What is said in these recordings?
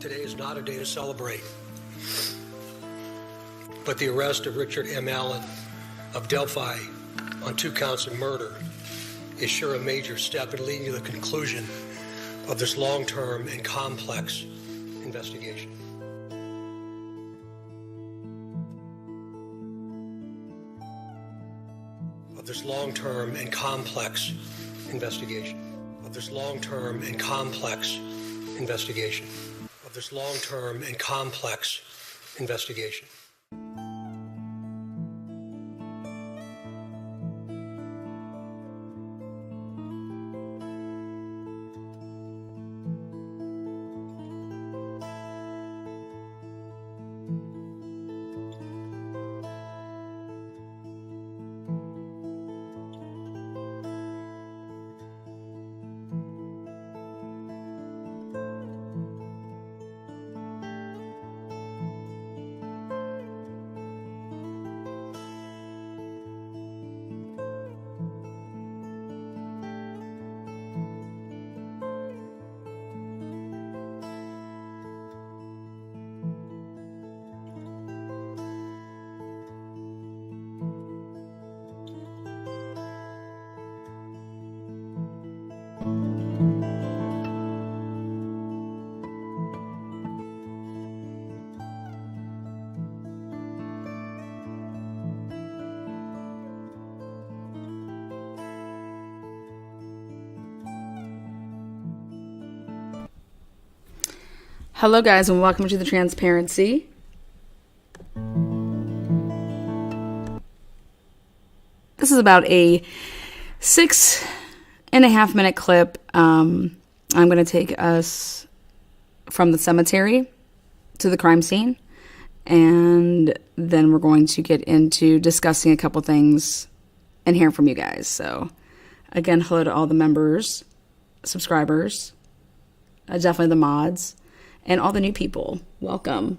Today is not a day to celebrate, but the arrest of Richard M. Allen of Delphi on 2 counts of murder is sure a major step in leading to the conclusion of this long-term and complex investigation. Of this long-term and complex investigation. Of this long-term and complex investigation. Of this long-term and complex investigation. Hello guys, and welcome to the Transparency. This is about a 6.5 minute clip. I'm going to take us from the cemetery to the crime scene, and then we're going to get into discussing a couple things and hearing from you guys. So again, hello to all the members, subscribers, definitely the mods, and all the new people. Welcome.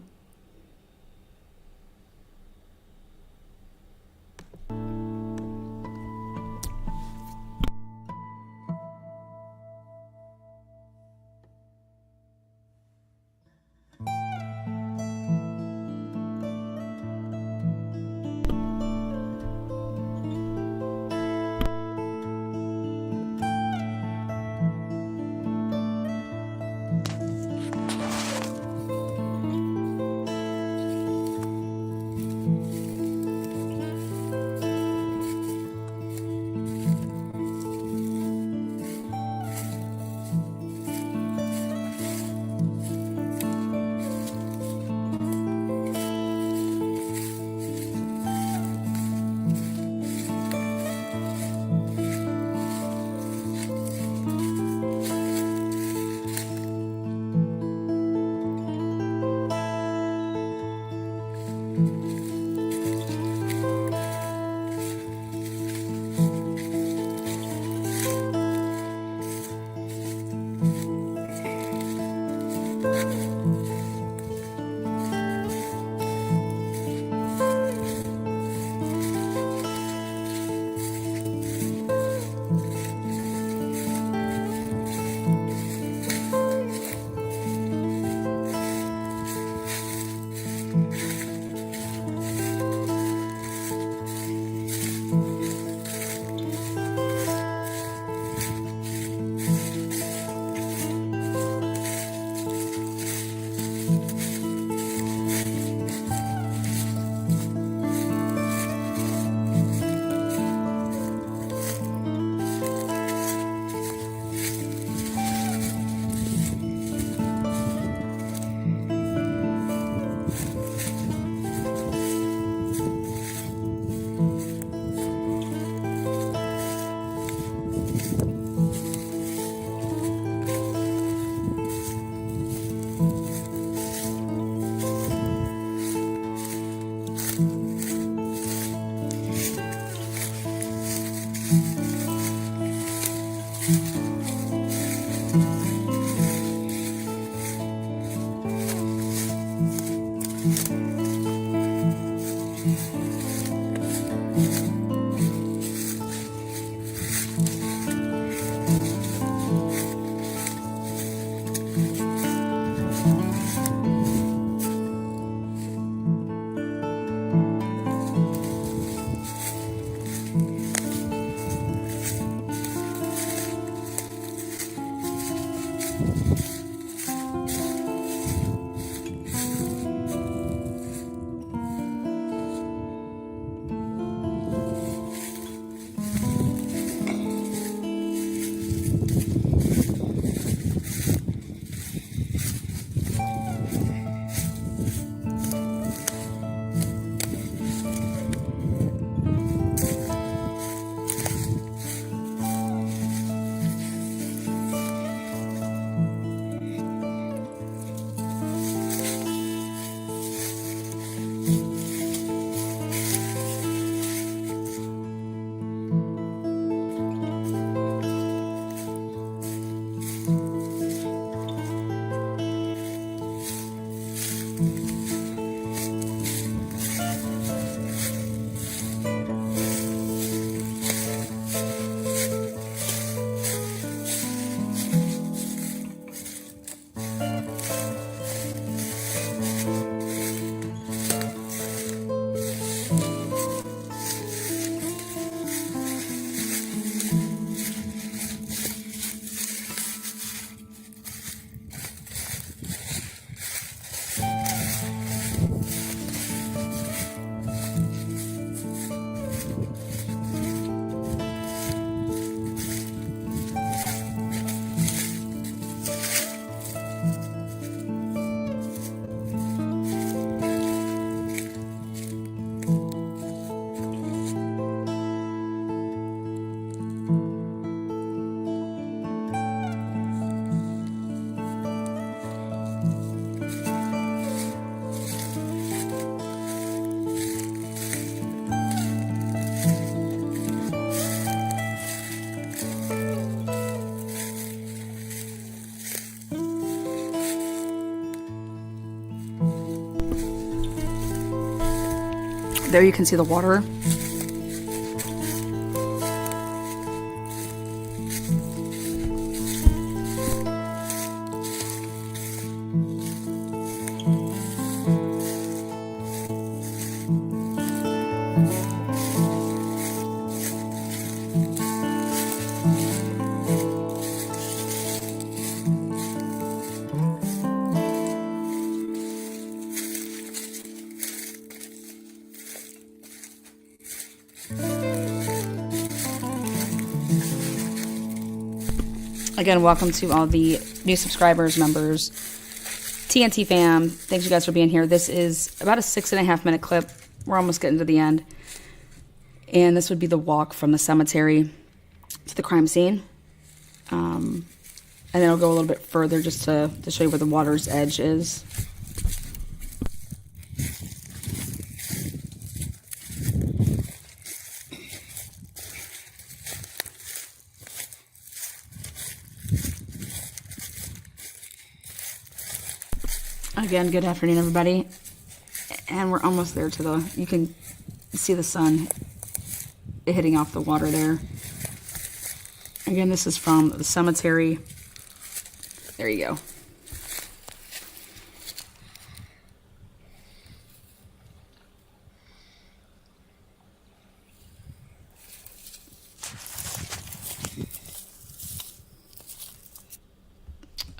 There you can see the water. Again, welcome to all the new subscribers, members, TNT fam. Thanks you guys for being here. This is about a 6.5 minute clip. We're almost getting to the end. And this would be the walk from the cemetery to the crime scene. And then I'll go a little bit further just to show you where the water's edge is. Again, good afternoon, everybody. And we're almost there to the, you can see the sun hitting off the water there. Again, this is from the cemetery. There you go.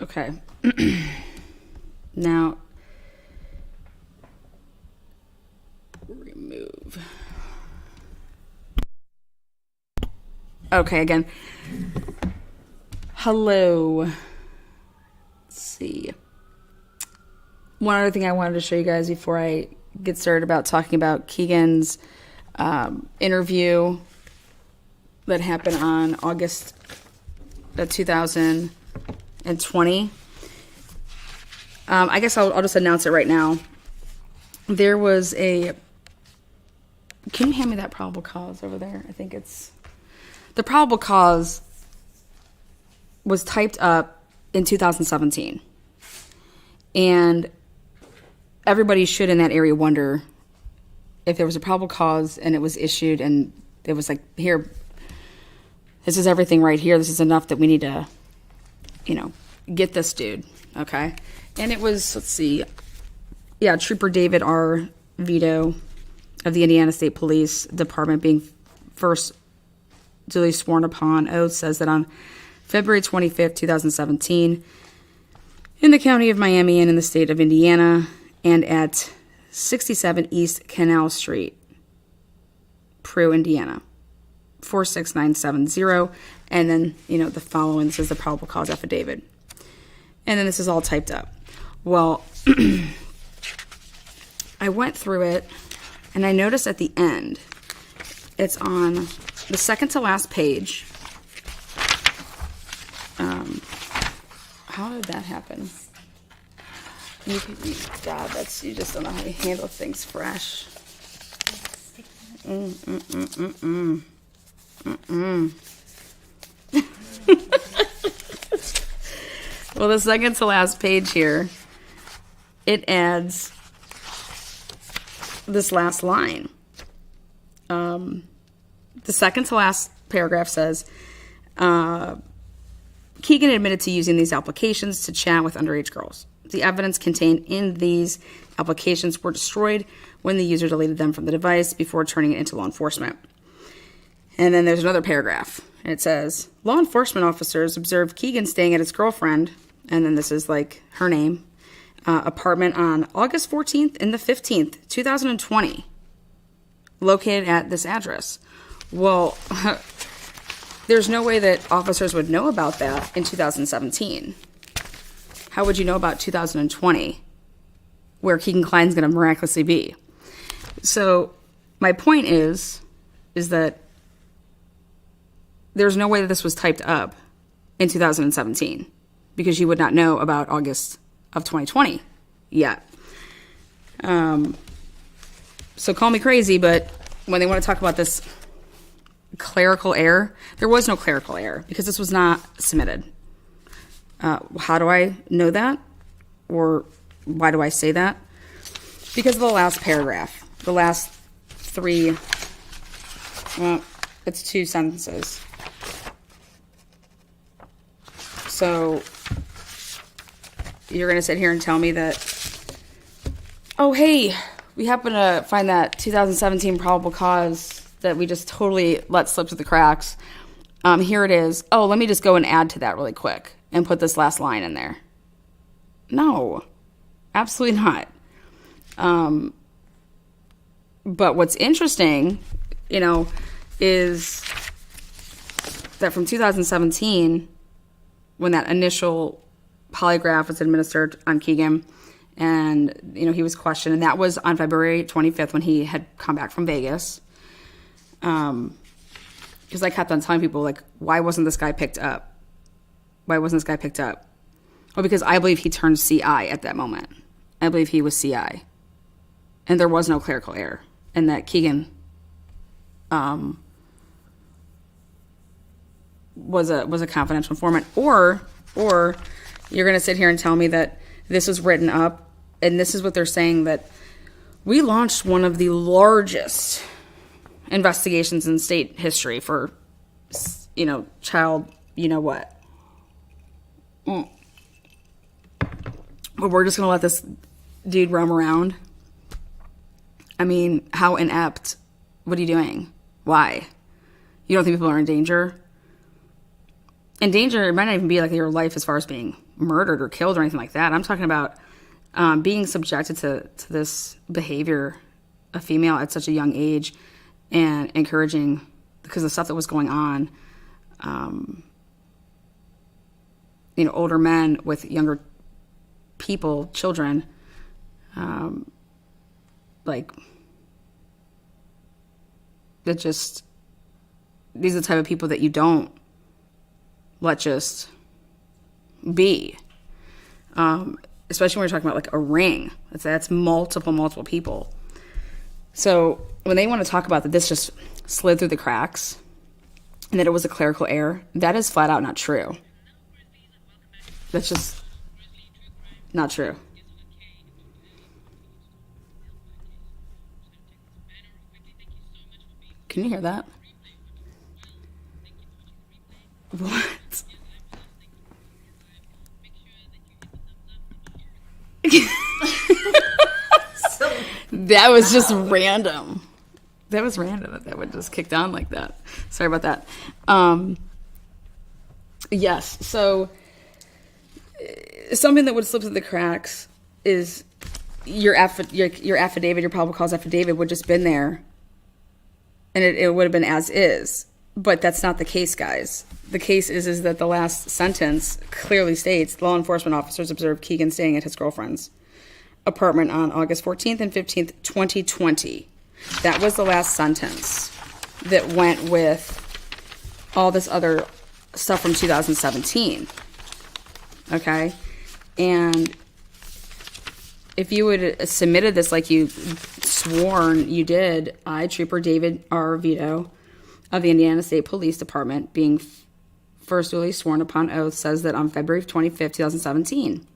Okay. Now, remove. Okay, again. Hello. Let's see. One other thing I wanted to show you guys before I get started about talking about Keegan's interview that happened on August of 2020. I guess I'll just announce it right now. There was a... Can you hand me that probable cause over there? I think it's... The probable cause was typed up in 2017. And everybody should in that area wonder if there was a probable cause and it was issued and it was like, here, this is everything right here. This is enough that we need to, get this dude. Okay? And it was, let's see, yeah, Trooper David R. Vito of the Indiana State Police Department, being first duly sworn upon oath, says that on February 25th, 2017, in the county of Miami and in the state of Indiana, and at 67 East Canal Street, Prue, Indiana, 46970, and then, the following, this is the probable cause affidavit. And then this is all typed up. Well, I went through it, and I noticed at the end, it's on the second to last page. How did that happen? You just don't know how to handle things fresh. Well, the second to last page here, it adds this last line. The second to last paragraph says, Keegan admitted to using these applications to chat with underage girls. The evidence contained in these applications were destroyed when the user deleted them from the device before turning it into law enforcement. And then there's another paragraph. And it says, law enforcement officers observed Keegan staying at his girlfriend, and then this is like her name, apartment on August 14th and the 15th, 2020, located at this address. Well, there's no way that officers would know about that in 2017. How would you know about 2020, where Keegan Kline's going to miraculously be? So my point is that there's no way that this was typed up in 2017, because you would not know about August of 2020 yet. So call me crazy, but when they want to talk about this clerical error, there was no clerical error because this was not submitted. How do I know that? Or why do I say that? Because of the last paragraph, the last three, well, it's two sentences. So you're going to sit here and tell me that, oh, hey, we happen to find that 2017 probable cause that we just totally let slip through the cracks. Here it is. Oh, let me just go and add to that really quick and put this last line in there. No, absolutely not. But what's interesting, is that from 2017, when that initial polygraph was administered on Keegan, and, he was questioned, and that was on February 25th when he had come back from Vegas. Because I kept on telling people, why wasn't this guy picked up? Why wasn't this guy picked up? Well, because I believe he turned CI at that moment. I believe he was CI. And there was no clerical error. And that Keegan was a confidential informant. Or you're going to sit here and tell me that this was written up, and this is what they're saying, that we launched one of the largest investigations in state history for, child, what. But we're just going to let this dude roam around. I mean, how inept. What are you doing? Why? You don't think people are in danger? In danger, it might not even be your life as far as being murdered or killed or anything like that. I'm talking about being subjected to this behavior, a female at such a young age, and encouraging, because of the stuff that was going on, older men with younger people, children, that just, these are the type of people that you don't let just be. Especially when we're talking about a ring. That's multiple people. So when they want to talk about that this just slid through the cracks and that it was a clerical error, that is flat out not true. That's just not true. Can you hear that? What? That was just random. That was random that would just kicked on like that. Sorry about that. Yes, so something that would slip through the cracks is your affidavit, your probable cause affidavit would just been there, and it would have been as is. But that's not the case, guys. The case is that the last sentence clearly states law enforcement officers observed Keegan staying at his girlfriend's apartment on August 14th and 15th, 2020. That was the last sentence that went with all this other stuff from 2017. Okay? And if you would have submitted this like you sworn you did, I, Trooper David R. Vito of the Indiana State Police Department, being first duly sworn upon oath, says that on February 25th, 2017.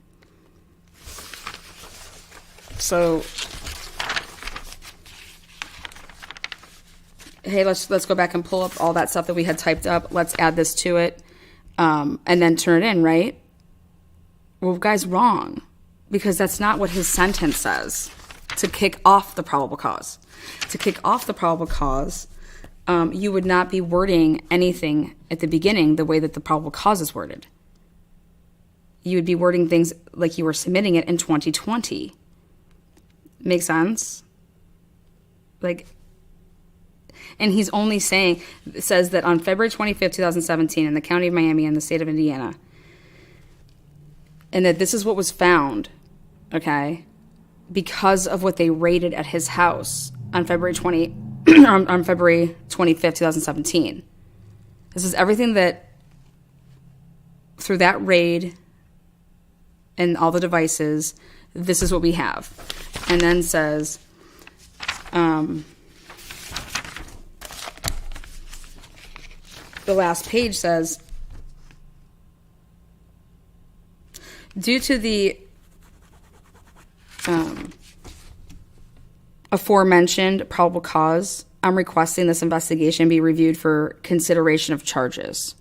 So, hey, let's go back and pull up all that stuff that we had typed up. Let's add this to it, and then turn it in, right? Well, guys, wrong, because that's not what his sentence says. To kick off the probable cause. To kick off the probable cause, you would not be wording anything at the beginning the way that the probable cause is worded. You would be wording things like you were submitting it in 2020. Make sense? And he's only says that on February 25th, 2017, in the county of Miami and the state of Indiana, and that this is what was found, okay, because of what they raided at his house on February 25th, 2017. This is everything that, through that raid and all the devices, this is what we have. And then says, the last page says, due to the aforementioned probable cause, I'm requesting this investigation be reviewed for consideration of charges.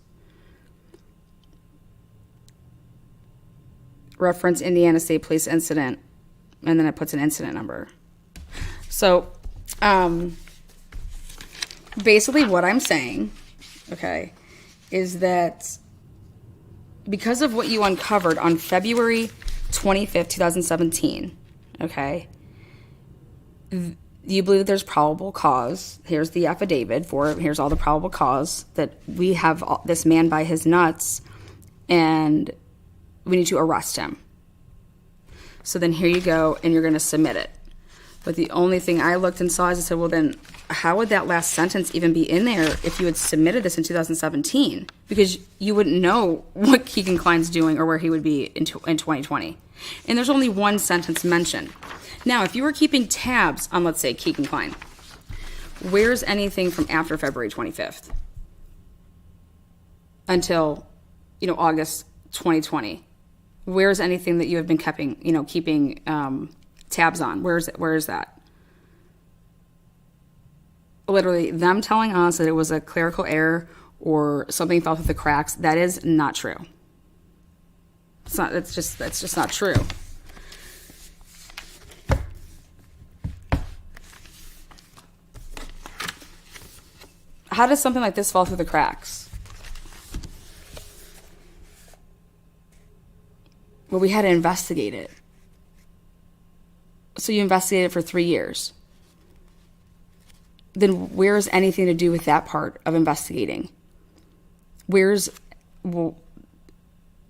Reference Indiana State Police incident, and then it puts an incident number. So, basically what I'm saying, okay, is that because of what you uncovered on February 25th, 2017, okay, you believe that there's probable cause. Here's the affidavit for it. Here's all the probable cause that we have this man by his nuts, and we need to arrest him. So then here you go, and you're going to submit it. But the only thing I looked and saw is I said, well, then how would that last sentence even be in there if you had submitted this in 2017? Because you wouldn't know what Keegan Kline's doing or where he would be in 2020. And there's only one sentence mentioned. Now, if you were keeping tabs on, let's say, Keegan Kline, where's anything from after February 25th until, August 2020? Where's anything that you have been keeping tabs on? Where is that? Literally, them telling us that it was a clerical error or something fell through the cracks, that is not true. That's just not true. How does something like this fall through the cracks? Well, we had to investigate it. So you investigated it for 3 years. Then where's anything to do with that part of investigating? Where's more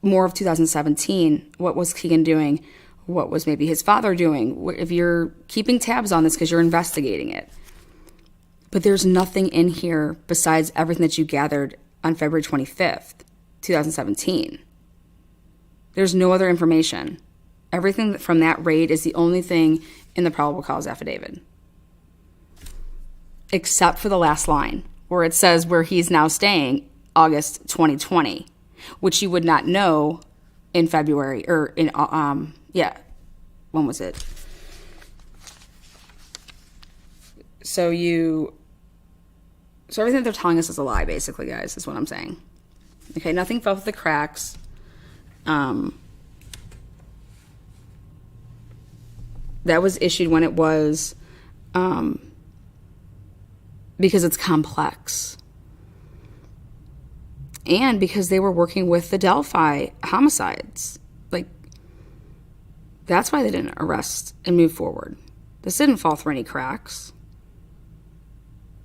of 2017? What was Keegan doing? What was maybe his father doing? If you're keeping tabs on this because you're investigating it. But there's nothing in here besides everything that you gathered on February 25th, 2017. There's no other information. Everything from that raid is the only thing in the probable cause affidavit. Except for the last line, where it says where he's now staying, August 2020, which you would not know in February, or in, when was it? So everything that they're telling us is a lie, basically, guys, is what I'm saying. Okay, nothing fell through the cracks. That was issued when it was, because it's complex. And because they were working with the Delphi homicides. Like, that's why they didn't arrest and move forward. This didn't fall through any cracks.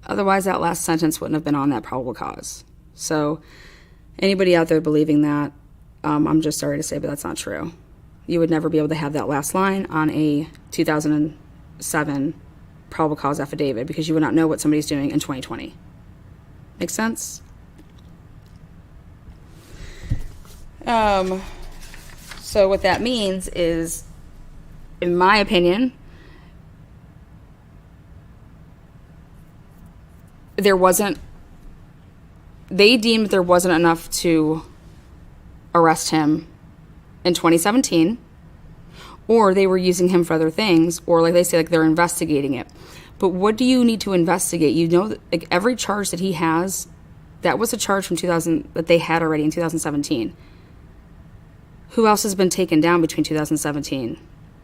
Otherwise, that last sentence wouldn't have been on that probable cause. So, anybody out there believing that, I'm just sorry to say, but that's not true. You would never be able to have that last line on a 2007 probable cause affidavit because you would not know what somebody's doing in 2020. Make sense? So what that means is, in my opinion, they deemed there wasn't enough to arrest him in 2017, or they were using him for other things, or like they say, like they're investigating it. But what do you need to investigate? You know, that, like, every charge that he has, that was a charge from 2000 that they had already in 2017. Who else has been taken down between 2017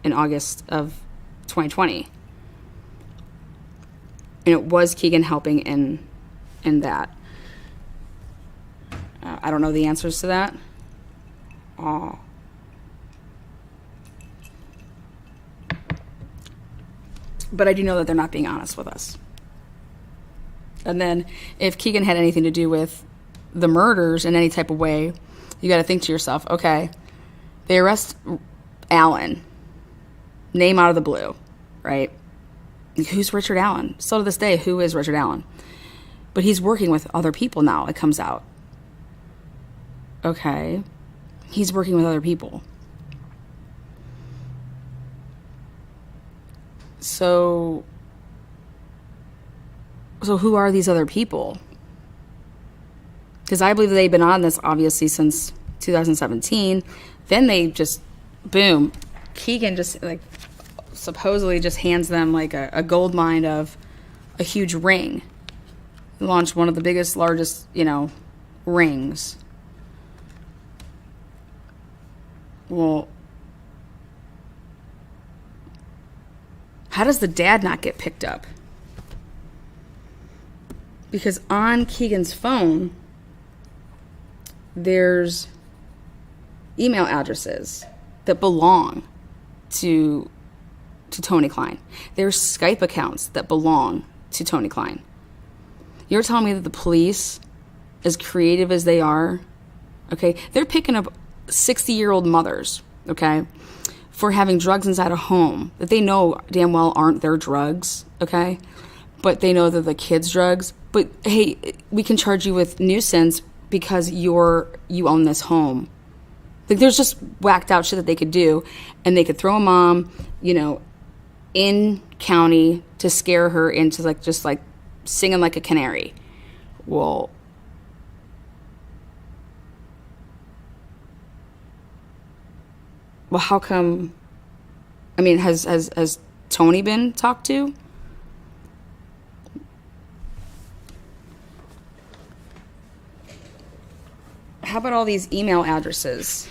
and August of 2020? And it was Keegan helping in that. I don't know the answers to that. But I do know that they're not being honest with us. And then if Keegan had anything to do with the murders in any type of way, you got to think to yourself, okay, they arrest Allen, name out of the blue, right? Who's Richard Allen? Still to this day, who is Richard Allen? But he's working with other people now, it comes out. Okay, he's working with other people. So who are these other people? Because I believe that they've been on this, obviously, since 2017. Then they just, boom, Keegan just, like, supposedly just hands them like a gold mine of a huge ring. He launched one of the biggest, largest, rings. Well, how does the dad not get picked up? Because on Keegan's phone, there's email addresses that belong to Tony Kline. There's Skype accounts that belong to Tony Kline. You're telling me that the police, as creative as they are, okay, they're picking up 60-year-old mothers, okay, for having drugs inside a home that they know damn well aren't their drugs, okay, but they know they're the kids' drugs. But hey, we can charge you with nuisance because you own this home. Like, there's just whacked out shit that they could do, and they could throw a mom, in county to scare her into just singing like a canary. Well, how come? I mean, has Tony been talked to? How about all these email addresses?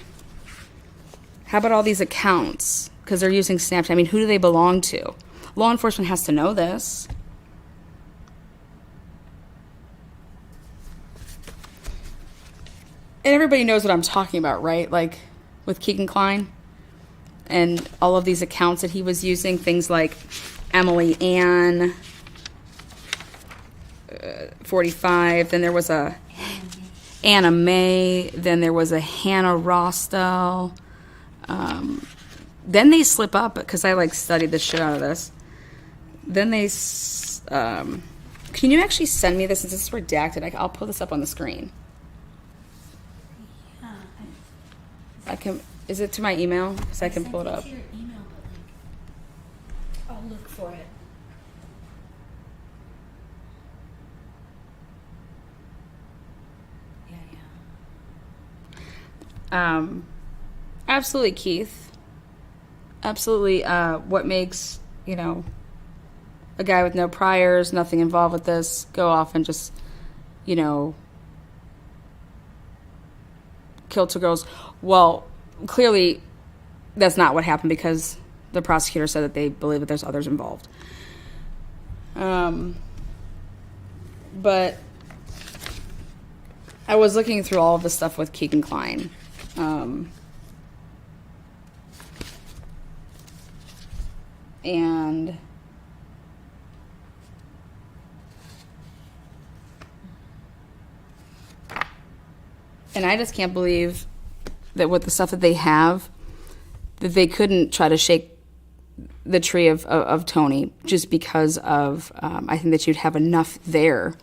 How about all these accounts? Because they're using Snapchat. I mean, who do they belong to? Law enforcement has to know this. And everybody knows what I'm talking about, right? Like with Keegan Kline and all of these accounts that he was using, things like Emily Ann, 45. Then there was a Anna May. Then there was a Hannah Rostel. Then they slip up, because I studied the shit out of this. Then they, can you actually send me this since it's redacted? I'll pull this up on the screen. Yeah. I can. Is it to my email? Because I can pull it up. To your email, but I'll look for it. Yeah. Absolutely, Keith. Absolutely. What makes, a guy with no priors, nothing involved with this, go off and just, kill two girls? Well, clearly that's not what happened, because the prosecutor said that they believe that there's others involved. But I was looking through all of the stuff with Keegan Kline. And I just can't believe that with the stuff that they have, that they couldn't try to shake the tree of Tony, just because of, I think that you'd have enough there.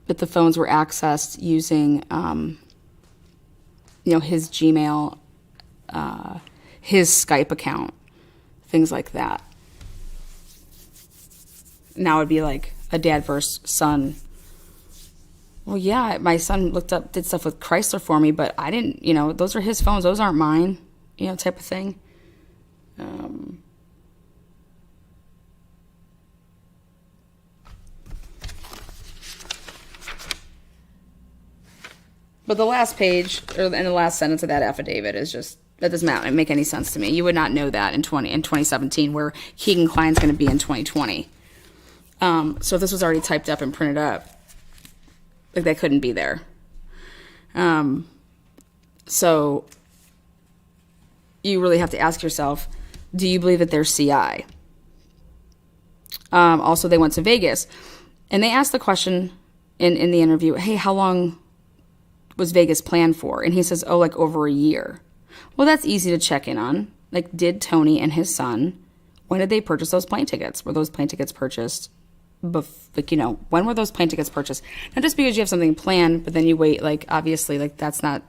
But the phones were accessed using, his Gmail, his Skype account, things like that. Now it'd be like a dad versus son. Well, yeah, my son did stuff with Chrysler for me, but I didn't, those are his phones. Those aren't mine, type of thing. But the last page, and the last sentence of that affidavit is just, that does not make any sense to me. You would not know that in 2017, where Keegan Kline's going to be in 2020. So if this was already typed up and printed up, they couldn't be there. So you really have to ask yourself, do you believe that they're CI? Also, they went to Vegas, and they asked the question in the interview, hey, how long was Vegas planned for? And he says, over a year. Well, that's easy to check in on. Did Tony and his son, when did they purchase those plane tickets? Were those plane tickets purchased? When were those plane tickets purchased? Not just because you have something planned, but then you wait, obviously, that's not,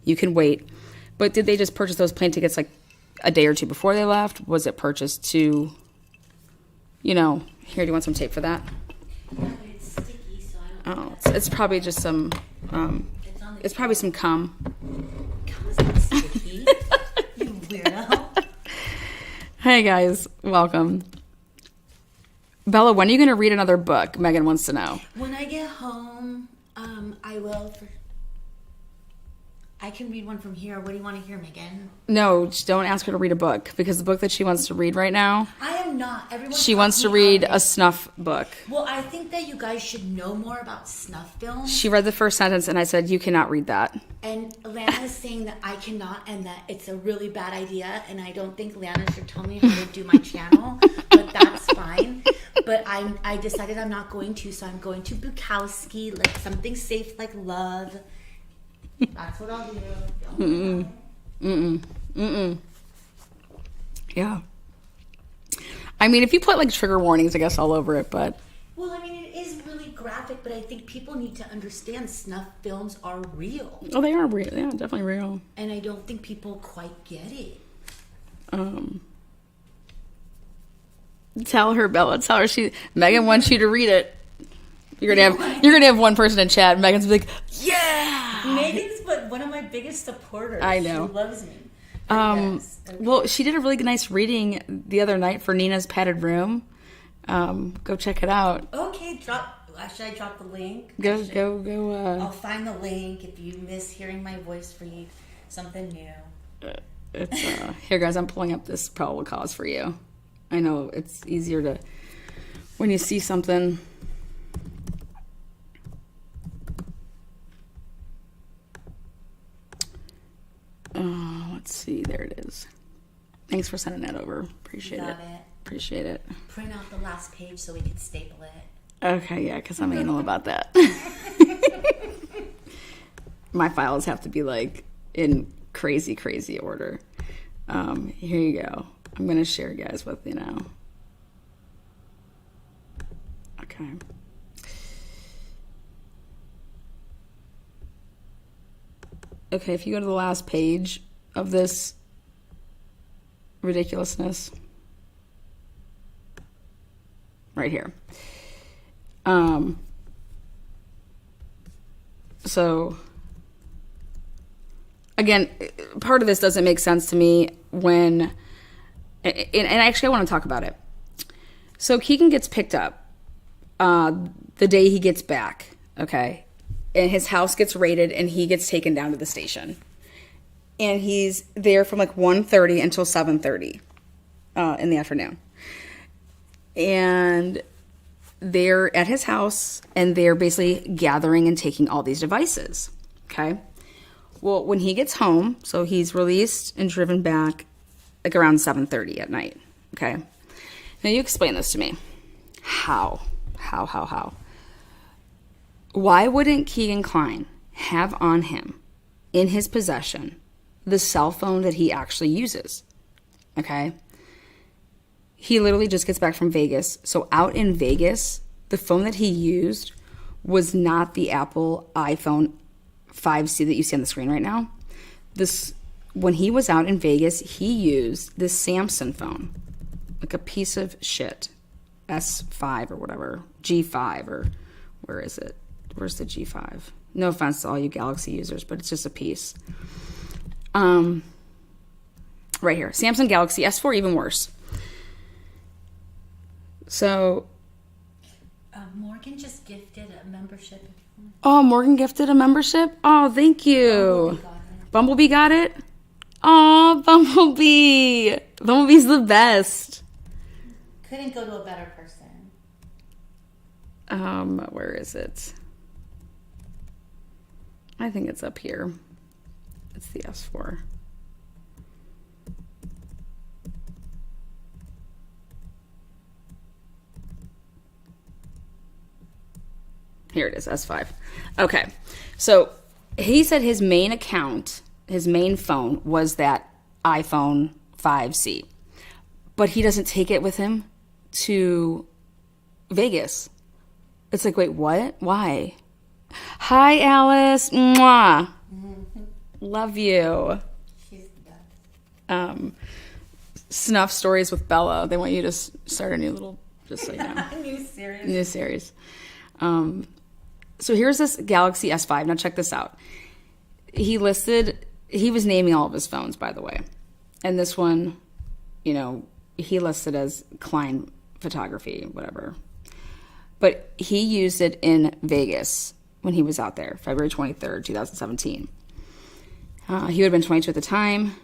you can wait. But did they just purchase those plane tickets, a day or two before they left? Was it purchased to, here, do you want some tape for that? Yeah, but it's sticky, so I don't. Oh, it's probably just some, it's probably some cum. Cum is not sticky. Hey guys, welcome. Bella, when are you going to read another book? Megan wants to know. When I get home, I will. I can read one from here. What do you want to hear, Megan? No, don't ask her to read a book because the book that she wants to read right now, I am not. Everyone. she wants to read a snuff book. Well, I think that you guys should know more about snuff films. She read the first sentence and I said, you cannot read that. And Lana is saying that I cannot and that it's a really bad idea. And I don't think Lana should tell me how to do my channel, but that's fine. But I decided I'm not going to, so I'm going to Bukowski, like something safe like Love. That's what I'll do. Yeah. I mean, if you put like trigger warnings, I guess, all over it, but... Well, I mean, it is really graphic, but I think people need to understand snuff films are real. Oh, they are real. Yeah, definitely real. And I don't think people quite get it. Tell her, Bella. Tell her Megan wants you to read it. You're gonna have one person in chat. Megan's gonna be like, yeah. Megan's one of my biggest supporters. I know. She loves me. Yes. Okay. Well, she did a really nice reading the other night for Nina's Padded Room. Go check it out. Okay, should I drop the link? Go. I'll find the link if you miss hearing my voice read something new. It's here, guys. I'm pulling up this probable cause for you. I know it's easier to when you see something. Let's see. There it is. Thanks for sending that over. Appreciate it. Appreciate it. Print out the last page so we can staple it. Okay, yeah, because I'm anal about that. My files have to be like in crazy order. Here you go. I'm going to share you guys with you now. Okay. Okay, if you go to the last page of this ridiculousness, right here. So again, part of this doesn't make sense to me when, and actually I want to talk about it. So Keegan gets picked up the day he gets back, okay? And his house gets raided and he gets taken down to the station. And he's there from like 1:30 until 7:30 in the afternoon. And they're at his house and they're basically gathering and taking all these devices, okay? Well, when he gets home, so he's released and driven back like around 7:30 at night, okay? Now you explain this to me. How? Why wouldn't Keegan Kline have on him, in his possession, the cell phone that he actually uses, okay? He literally just gets back from Vegas. So out in Vegas, the phone that he used was not the Apple iPhone 5C that you see on the screen right now. When he was out in Vegas, he used this Samsung phone, like a piece of shit, S5 or whatever, G5 or where is it? Where's the G5? No offense to all you Galaxy users, but it's just a piece. Right here, Samsung Galaxy S4, even worse. So, Morgan just gifted a membership. Oh, Morgan gifted a membership? Oh, thank you. Bumblebee got it? Oh, Bumblebee. Bumblebee's the best. Couldn't go to a better person. Where is it? I think it's up here. It's the S4. Here it is, S5. Okay, so he said his main account, his main phone was that iPhone 5C. But he doesn't take it with him to Vegas. It's like, wait, what? Why? Hi, Alice. Mwah. Love you. She's the best. Snuff Stories with Bella. They want you to start a new little, just so you know. New series. So here's this Galaxy S5. Now check this out. He was naming all of his phones, by the way. And this one, he listed as Kline photography, whatever. But he used it in Vegas when he was out there, February 23rd, 2017. He would have been 22 at the time.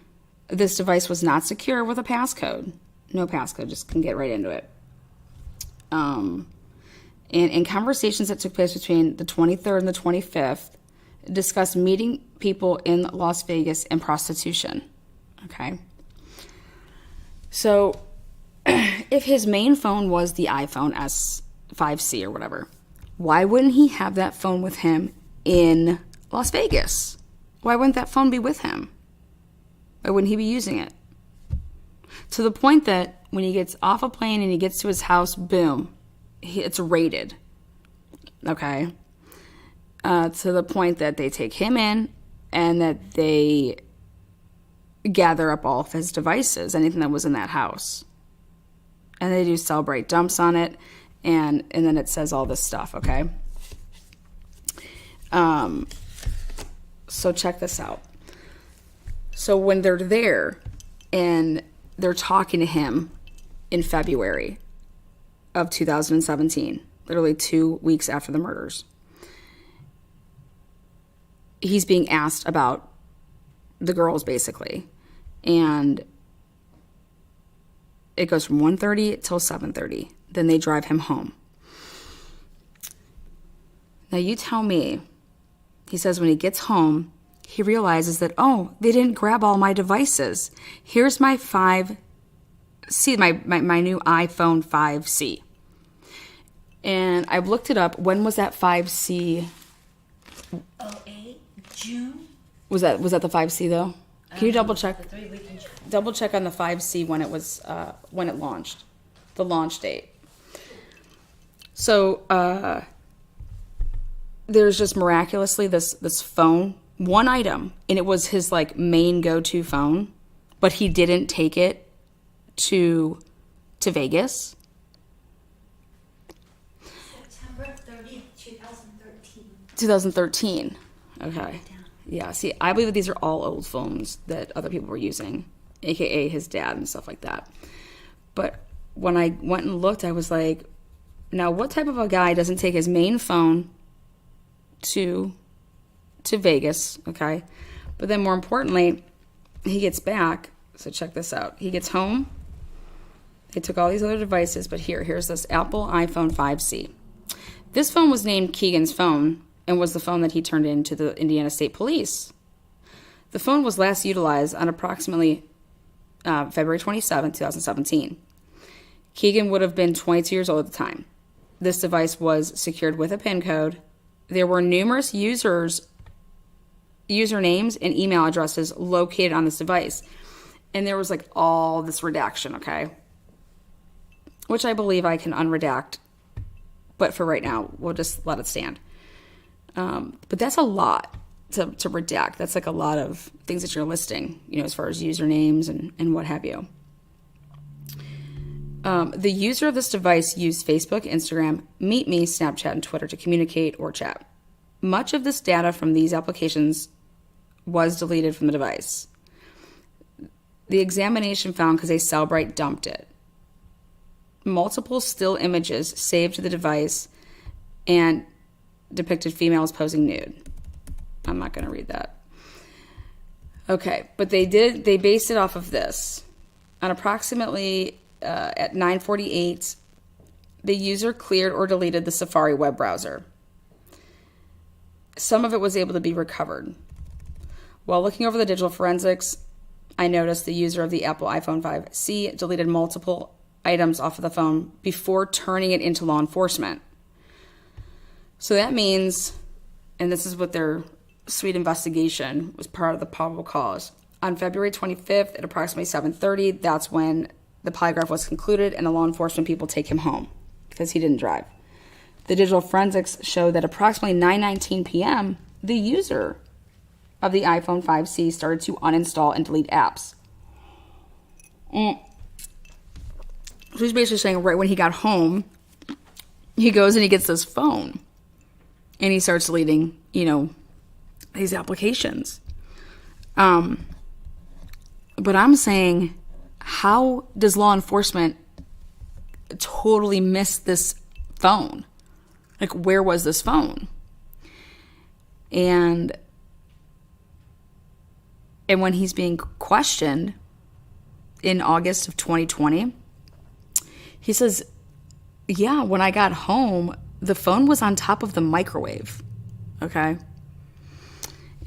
This device was not secure with a passcode. No passcode, just can get right into it. And in conversations that took place between the 23rd and the 25th, discussed meeting people in Las Vegas and prostitution. Okay. So if his main phone was the iPhone S5C or whatever, why wouldn't he have that phone with him in Las Vegas? Why wouldn't that phone be with him? Why wouldn't he be using it? To the point that when he gets off a plane and he gets to his house, boom, it's raided. Okay? To the point that they take him in and that they gather up all of his devices, anything that was in that house. And they do celebrate dumps on it, and then it says all this stuff, okay? So check this out. So when they're there and they're talking to him in February of 2017, literally 2 weeks after the murders, he's being asked about the girls, basically. And it goes from 1:30 till 7:30. Then they drive him home. Now you tell me, he says when he gets home, he realizes that, oh, they didn't grab all my devices. Here's my 5C, my new iPhone 5C. And I've looked it up. When was that 5C? 08, June. Was that the 5C though? Can you double check? We can check. Double check on the 5C when it was when it launched, the launch date. So there's just miraculously this phone, one item, and it was his like main go-to phone, but he didn't take it to Vegas. September 30th, 2013. 2013. Okay. Yeah, see, I believe that these are all old phones that other people were using, aka his dad and stuff like that. But when I went and looked, I was like, now what type of a guy doesn't take his main phone to Vegas, okay? But then more importantly, he gets back, so check this out. He gets home, they took all these other devices, but here's this Apple iPhone 5C. This phone was named Keegan's phone, and was the phone that he turned in to the Indiana State Police. The phone was last utilized on approximately February 27, 2017. Keegan would have been 22 years old at the time. This device was secured with a PIN code. There were numerous usernames and email addresses located on this device. And there was like all this redaction, okay? Which I believe I can unredact. But for right now, we'll just let it stand. But that's a lot to redact. That's like a lot of things that you're listing, as far as usernames and what have you. The user of this device used Facebook, Instagram, MeetMe, Snapchat, and Twitter to communicate or chat. Much of this data from these applications was deleted from the device. The examination found because a Cellbrite dumped it. Multiple still images saved to the device and depicted females posing nude. I'm not going to read that. Okay, but they based it off of this. On approximately at 9:48, the user cleared or deleted the Safari web browser. Some of it was able to be recovered. While looking over the digital forensics, I noticed the user of the Apple iPhone 5C deleted multiple items off of the phone before turning it into law enforcement. So that means, and this is what their sweet investigation was part of the probable cause. On February 25th at approximately 7:30, that's when the polygraph was concluded and the law enforcement people take him home because he didn't drive. The digital forensics showed that approximately 9:19 p.m., the user of the iPhone 5C started to uninstall and delete apps. So he's basically saying right when he got home, he goes and he gets this phone. And he starts deleting, these applications. But I'm saying, how does law enforcement totally miss this phone? Like, where was this phone? And when he's being questioned in August of 2020, he says, yeah, when I got home, the phone was on top of the microwave. Okay.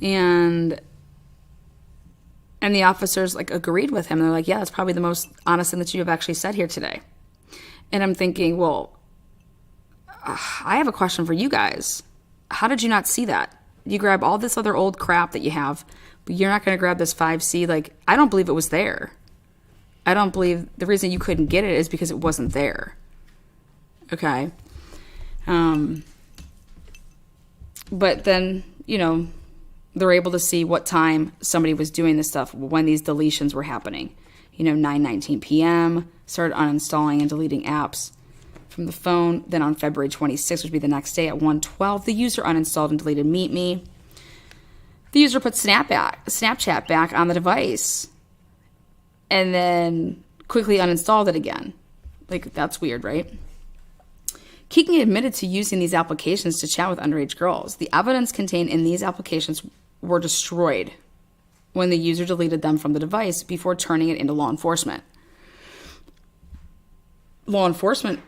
And the officers like agreed with him. They're like, yeah, that's probably the most honest thing that you have actually said here today. And I'm thinking, well, I have a question for you guys. How did you not see that? You grab all this other old crap that you have, but you're not going to grab this 5C. Like, I don't believe it was there. I don't believe the reason you couldn't get it is because it wasn't there. Okay. But then, you know, they're able to see what time somebody was doing this stuff, when these deletions were happening. You know, 9:19 p.m., started uninstalling and deleting apps from the phone. Then on February 26th, which would be the next day at 1:12, the user uninstalled and deleted Meet Me. The user put Snapchat back on the device and then quickly uninstalled it again. Like, that's weird, right? Keegan admitted to using these applications to chat with underage girls. The evidence contained in these applications were destroyed when the user deleted them from the device before turning it into law enforcement. Law enforcement.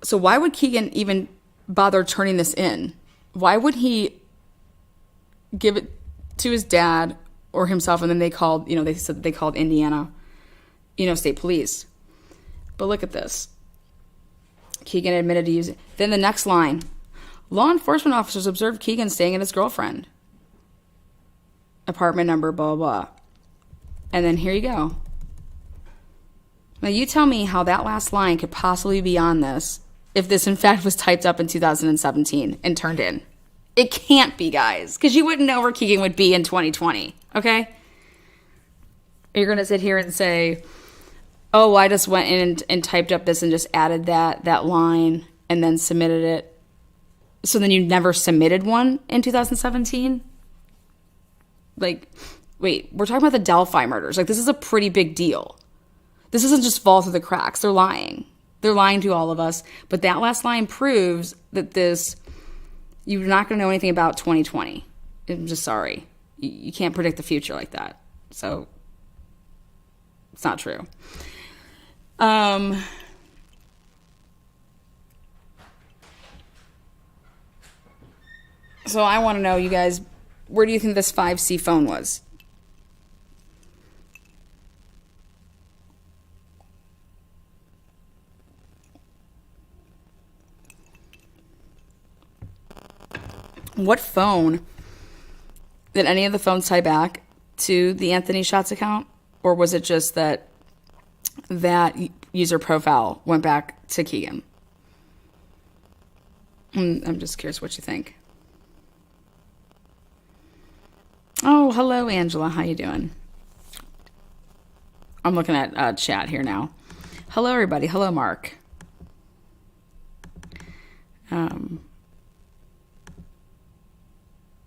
So why would Keegan even bother turning this in? Why would he give it to his dad or himself? And then they called, you know, they said that they called Indiana, you know, State Police. But look at this. Keegan admitted to using. Then the next line. Law enforcement officers observed Keegan staying at his girlfriend. Apartment number, blah, blah, blah. And then here you go. Now you tell me how that last line could possibly be on this if this in fact was typed up in 2017 and turned in. It can't be, guys, because you wouldn't know where Keegan would be in 2020, okay? You're going to sit here and say, oh, I just went in and typed up this and just added that line and then submitted it. So then you never submitted one in 2017? Like, wait, we're talking about the Delphi murders. Like, this is a pretty big deal. This doesn't just fall through the cracks. They're lying. They're lying to all of us. But that last line proves that you're not going to know anything about 2020. I'm just sorry. You can't predict the future like that. So, it's not true. So I want to know, you guys, where do you think this 5C phone was? What phone did any of the phones tie back to the Anthony Shots account? Or was it just that user profile went back to Keegan? I'm just curious what you think. Oh, hello, Angela. How you doing? I'm looking at chat here now. Hello, everybody. Hello, Mark.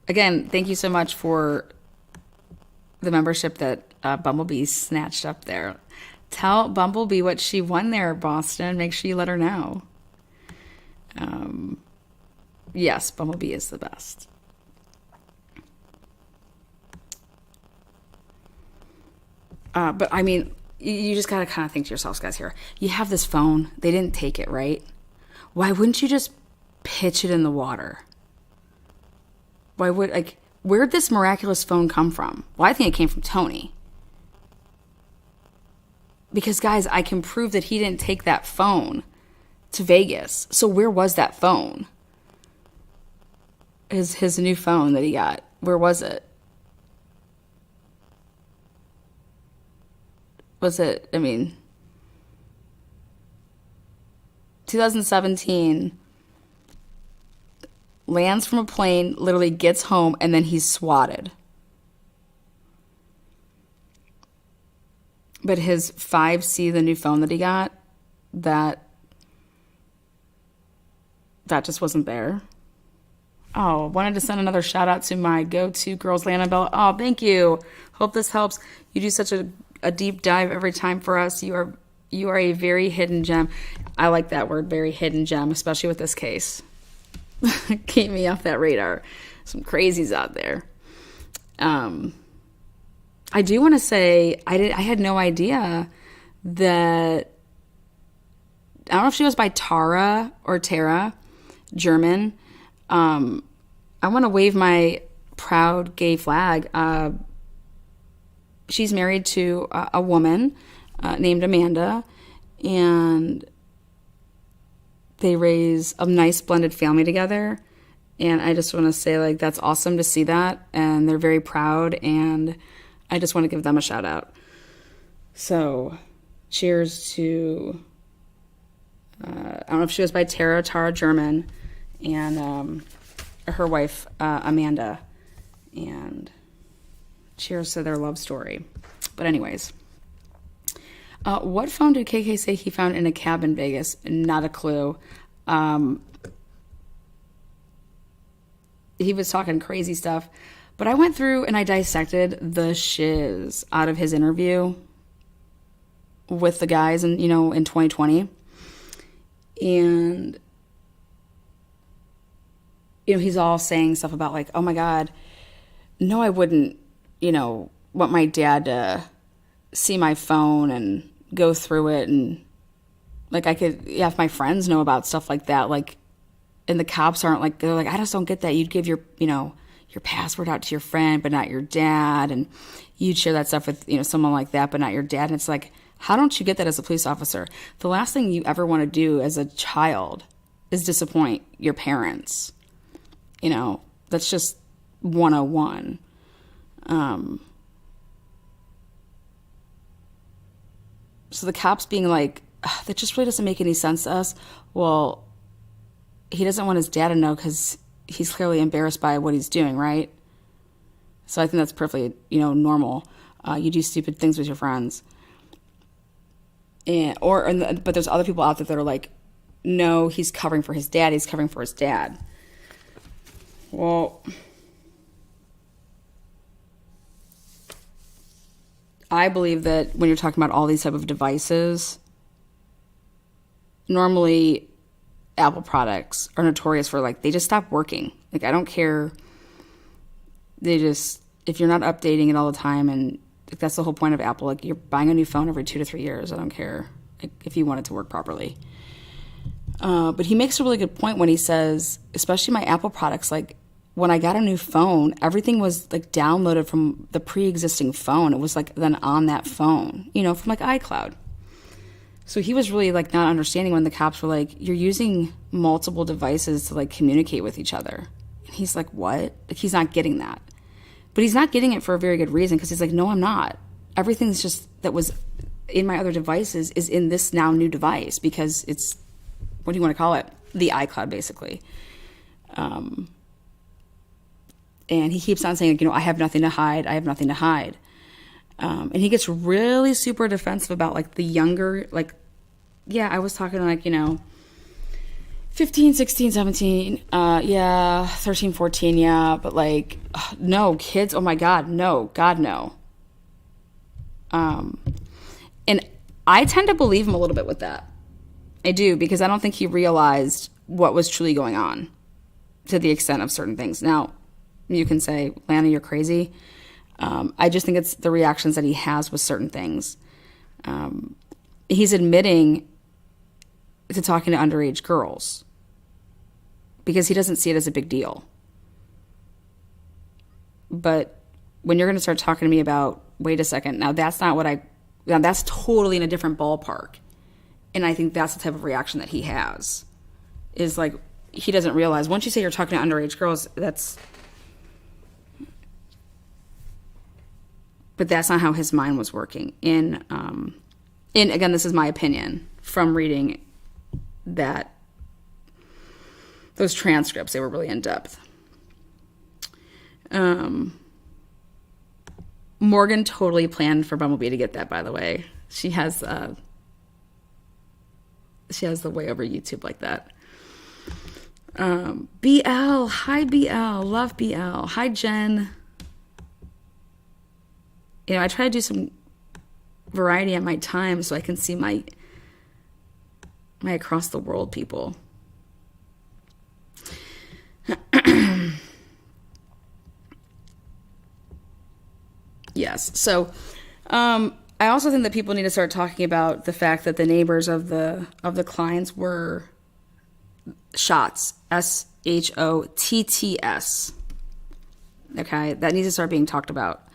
Again, thank you so much for the membership that Bumblebee snatched up there. Tell Bumblebee what she won there, Boston. Make sure you let her know. Yes, Bumblebee is the best. But I mean, you just gotta kind of think to yourselves, guys, here. You have this phone. They didn't take it, right? Why wouldn't you just pitch it in the water? Where'd this miraculous phone come from? Well, I think it came from Tony. Because, guys, I can prove that he didn't take that phone to Vegas. So where was that phone? His new phone that he got. Where was it? Was it, 2017, lands from a plane, literally gets home, and then he's swatted. But his 5C, the new phone that he got, that just wasn't there. Oh, wanted to send another shout out to my go-to girls, Lana Bella. Oh, thank you. Hope this helps. You do such a a deep dive every time for us. You are a very hidden gem. I like that word, very hidden gem, especially with this case. Keep me off that radar. Some crazies out there. I do want to say I had no idea that, I don't know if she was by Tara or Tara, German. I want to wave my proud gay flag. She's married to a woman named Amanda, and they raise a nice blended family together. And I just want to say, like, that's awesome to see that, and they're very proud, and I just want to give them a shout out. So, cheers to, I don't know if she was by Tara German, and her wife, Amanda, and cheers to their love story. But anyways, what phone did KK say he found in a cab in Vegas? Not a clue. He was talking crazy stuff, but I went through and I dissected the shiz out of his interview with the guys in 2020. And, he's all saying stuff about like, oh my God, no, I wouldn't, want my dad to see my phone and go through it. And like, I could, if my friends know about stuff like that, like, and the cops aren't like, they're like, I just don't get that. You'd give your password out to your friend, but not your dad. And you'd share that stuff with, someone like that, but not your dad. And it's like, how don't you get that as a police officer? The last thing you ever want to do as a child is disappoint your parents. That's just 101. So the cops being like, that just really doesn't make any sense to us. Well, he doesn't want his dad to know because he's clearly embarrassed by what he's doing, right? So I think that's perfectly, normal. You do stupid things with your friends. But there's other people out there that are like, no, he's covering for his dad. He's covering for his dad. Well, I believe that when you're talking about all these type of devices, normally Apple products are notorious for like, they just stop working. Like, I don't care. If you're not updating it all the time, and like, that's the whole point of Apple. Like, you're buying a new phone every 2 to 3 years. I don't care if you want it to work properly. But he makes a really good point when he says, especially my Apple products, like when I got a new phone, everything was like downloaded from the pre-existing phone. It was like then on that phone, from like iCloud. So he was really like not understanding when the cops were like, you're using multiple devices to like communicate with each other. And he's like, what? Like, he's not getting that. But he's not getting it for a very good reason, because he's like, no, I'm not. Everything's just that was in my other devices is in this now new device, because it's, what do you want to call it? The iCloud, basically. And he keeps on saying, like, I have nothing to hide. I have nothing to hide. And he gets really super defensive about like the younger, like, yeah, I was talking like, 15, 16, 17, 13, 14, yeah, but like, no, kids, oh my God, no, God, no. And I tend to believe him a little bit with that. I do, because I don't think he realized what was truly going on to the extent of certain things. Now, you can say, Lana, you're crazy. I just think it's the reactions that he has with certain things. He's admitting to talking to underage girls because he doesn't see it as a big deal. But when you're going to start talking to me about, wait a second, now that's totally in a different ballpark. And I think that's the type of reaction that he has, is like, he doesn't realize, once you say you're talking to underage girls, but that's not how his mind was working. And again, this is my opinion from reading those transcripts. They were really in depth. Morgan totally planned for Bumblebee to get that, by the way. She has the way over YouTube like that. BL, hi BL, love BL. Hi Jen. I try to do some variety at my time so I can see my across the world people. Yes. So, I also think that people need to start talking about the fact that the neighbors of the Klines were Schotts, Schotts. Okay, that needs to start being talked about.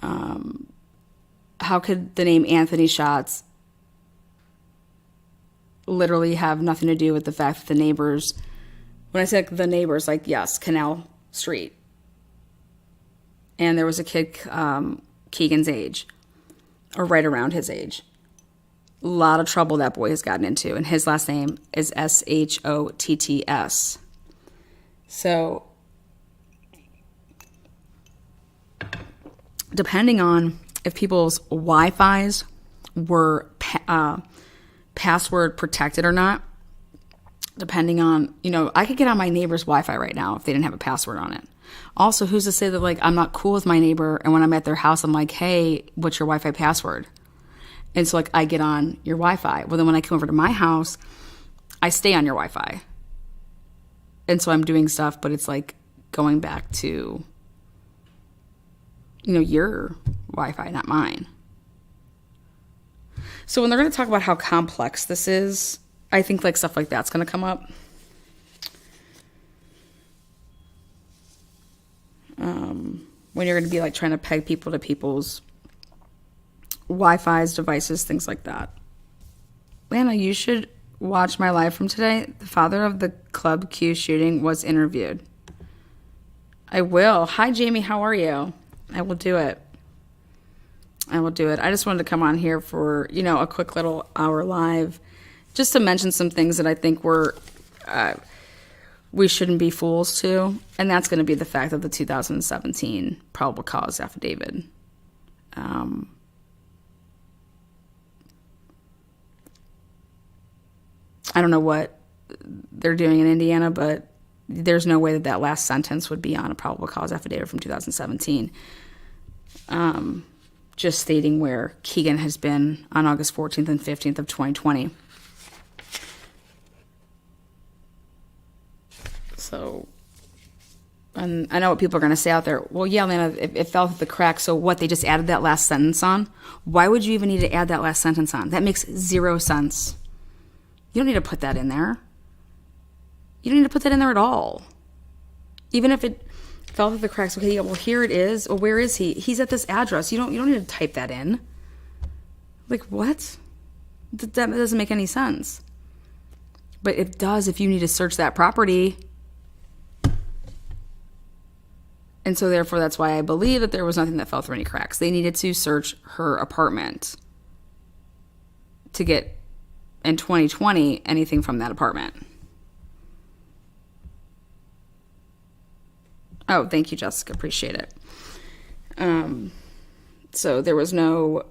How could the name Anthony Schotts literally have nothing to do with the fact that the neighbors, when I say the neighbors, like, yes, Canal Street. And there was a kid, Keegan's age, or right around his age. A lot of trouble that boy has gotten into, and his last name is Schotts. So, depending on if people's Wi-Fis were password protected or not, depending on, I could get on my neighbor's Wi-Fi right now if they didn't have a password on it. Also, who's to say that, like, I'm not cool with my neighbor, and when I'm at their house, I'm like, hey, what's your Wi-Fi password? And so, like, I get on your Wi-Fi. Well, then when I come over to my house, I stay on your Wi-Fi. And so I'm doing stuff, but it's, like, going back to, your Wi-Fi, not mine. So when they're going to talk about how complex this is, I think, like, stuff like that's going to come up. When you're going to be, like, trying to peg people to people's Wi-Fi's, devices, things like that. Lana, you should watch my live from today. The father of the Club Q shooting was interviewed. I will. Hi, Jamie. How are you? I will do it. I just wanted to come on here for, a quick little hour live just to mention some things that I think we shouldn't be fools to. And that's going to be the fact of the 2017 probable cause affidavit. I don't know what they're doing in Indiana, but there's no way that last sentence would be on a probable cause affidavit from 2017. Just stating where Keegan has been on August 14th and 15th of 2020. So, and I know what people are going to say out there. Well, yeah, Lana, it fell through the cracks. So what, they just added that last sentence on? Why would you even need to add that last sentence on? That makes zero sense. You don't need to put that in there. You don't need to put that in there at all. Even if it fell through the cracks. Okay, yeah, well, here it is. Well, where is he? He's at this address. You don't need to type that in. Like, what? That doesn't make any sense. But it does if you need to search that property. And so, therefore, that's why I believe that there was nothing that fell through any cracks. They needed to search her apartment to get, in 2020, anything from that apartment. Oh, thank you, Jessica. Appreciate it. So there was no...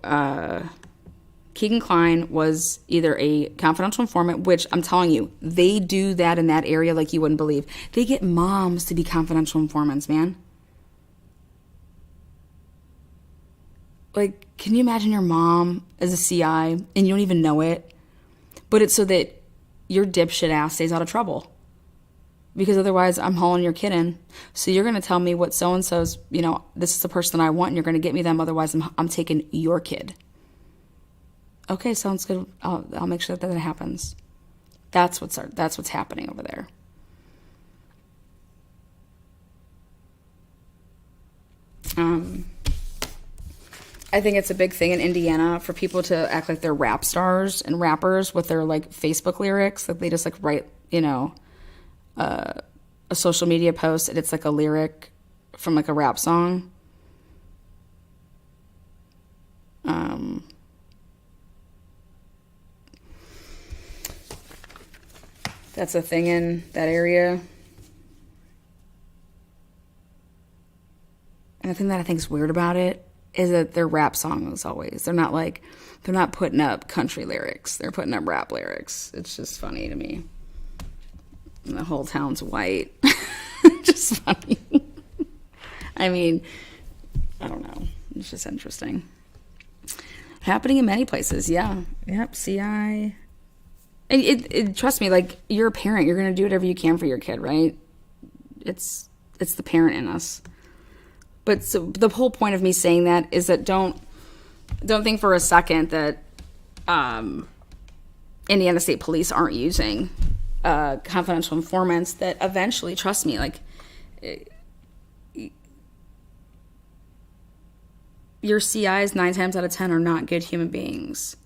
Keegan Kline was either a confidential informant, which I'm telling you, they do that in that area like you wouldn't believe. They get moms to be confidential informants, man. Like, can you imagine your mom as a CI and you don't even know it? But it's so that your dipshit ass stays out of trouble. Because otherwise, I'm hauling your kid in. So you're going to tell me what so-and-so's, this is the person that I want, and you're going to get me them. Otherwise, I'm taking your kid. Okay, sounds good. I'll make sure that happens. That's what's happening over there. I think it's a big thing in Indiana for people to act like they're rap stars and rappers with their, like, Facebook lyrics. Like, they just, like, write, a social media post and it's like a lyric from, like, a rap song. That's a thing in that area. And the thing that I think is weird about it is that their rap songs always, they're not putting up country lyrics. They're putting up rap lyrics. It's just funny to me. And the whole town's white. Just funny. I mean, I don't know. It's just interesting. Happening in many places, yeah. Yep, CI. And trust me, like, you're a parent. You're going to do whatever you can for your kid, right? It's the parent in us. But so the whole point of me saying that is that don't think for a second that Indiana State Police aren't using confidential informants that eventually, trust me, like, your CIs 9 times out of 10 are not good human beings.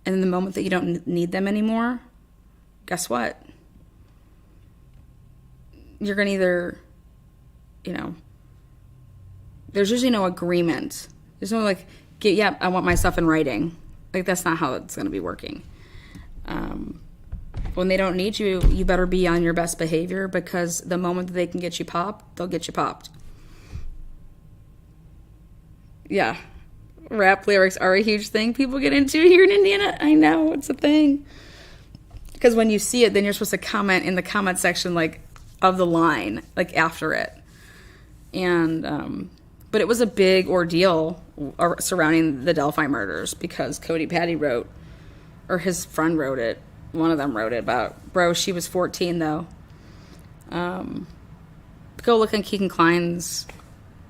And in the moment that you don't need them anymore, guess what? You're going to either, there's usually no agreement. There's no like, I want my stuff in writing. Like, that's not how it's going to be working. When they don't need you, you better be on your best behavior, because the moment that they can get you popped, they'll get you popped. Yeah. Rap lyrics are a huge thing people get into here in Indiana. I know, it's a thing. Because when you see it, then you're supposed to comment in the comment section, like, of the line, like, after it. And, but it was a big ordeal surrounding the Delphi murders, because Cody Patty wrote, or his friend wrote it, one of them wrote it about, bro, she was 14, though. Go look on Keegan Kline's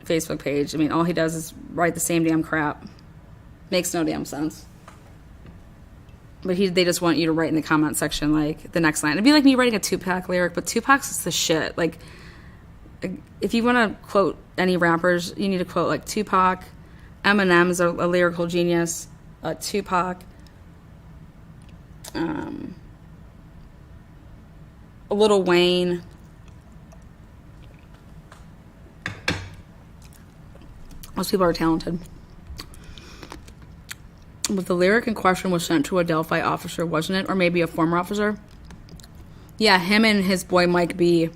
Facebook page. I mean, all he does is write the same damn crap. Makes no damn sense. But they just want you to write in the comment section, like, the next line. It'd be like me writing a Tupac lyric, but Tupac's is the shit. Like, if you want to quote any rappers, you need to quote, like, Tupac. Eminem's a lyrical genius. Tupac. Lil Wayne. Most people are talented. But the lyric in question was sent to a Delphi officer, wasn't it? Or maybe a former officer? Yeah, him and his boy Mike B.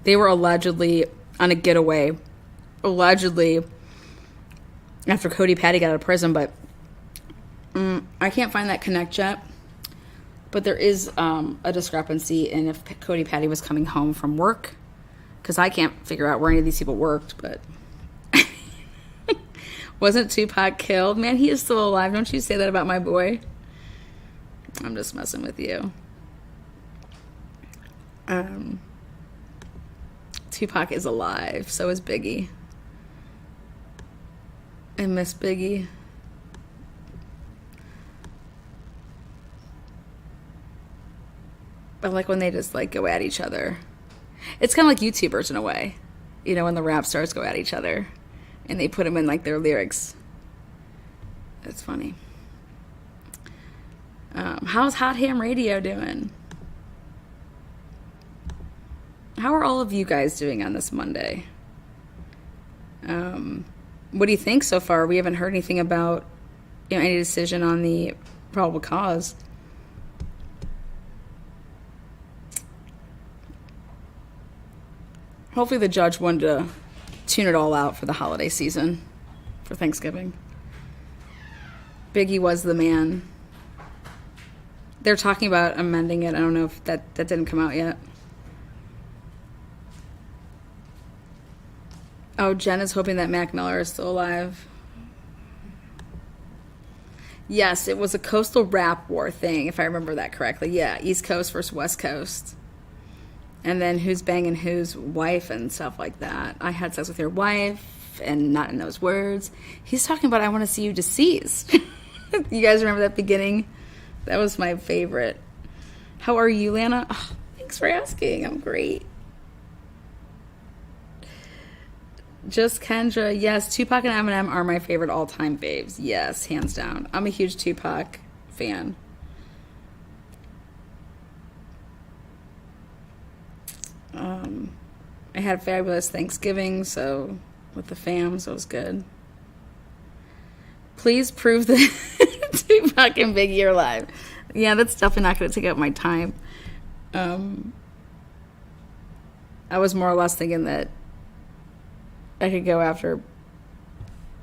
They were allegedly on a getaway. Allegedly. After Cody Patty got out of prison. But I can't find that connect yet. But there is a discrepancy in if Cody Patty was coming home from work. Because I can't figure out where any of these people worked, but... Wasn't Tupac killed? Man, he is still alive. Don't you say that about my boy. I'm just messing with you. Tupac is alive. So is Biggie. I miss Biggie. I like when they just, like, go at each other. It's kind of like YouTubers in a way. When the rap stars go at each other. And they put them in, like, their lyrics. That's funny. How's Hot Ham Radio doing? How are all of you guys doing on this Monday? What do you think so far? We haven't heard anything about any decision on the probable cause. Hopefully the judge wanted to tune it all out for the holiday season, for Thanksgiving. Biggie was the man. They're talking about amending it. I don't know if that didn't come out yet. Oh, Jen is hoping that Mac Miller is still alive. Yes, it was a coastal rap war thing, if I remember that correctly. Yeah, East Coast versus West Coast. And then who's banging whose wife and stuff like that. I had sex with your wife, and not in those words. He's talking about, I want to see you deceased. You guys remember that beginning? That was my favorite. How are you, Lana? Oh, thanks for asking. I'm great. Just Kendra. Yes, Tupac and Eminem are my favorite all-time faves. Yes, hands down. I'm a huge Tupac fan. I had a fabulous Thanksgiving, so with the fam, so it was good. Please prove that Tupac and Biggie are alive. Yeah, that's definitely not going to take up my time. I was more or less thinking that I could go after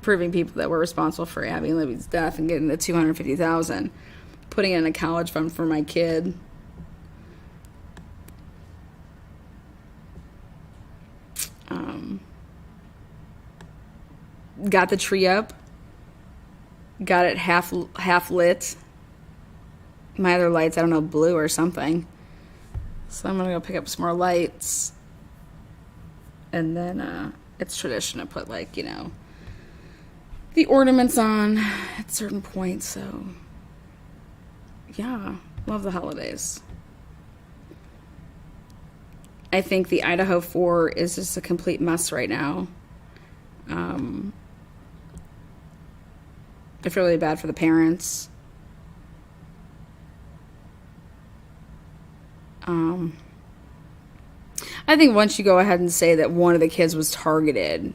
proving people that were responsible for Abby and Libby's death and getting the $250,000, putting it in a college fund for my kid. Got the tree up. got it half lit. My other lights, I don't know, blue or something. So I'm gonna go pick up some more lights. And then it's tradition to put, like, you know, the ornaments on at certain points. So yeah, love the holidays. I think the Idaho 4 is just a complete mess right now. I feel really bad for the parents. I think once you go ahead and say that one of the kids was targeted,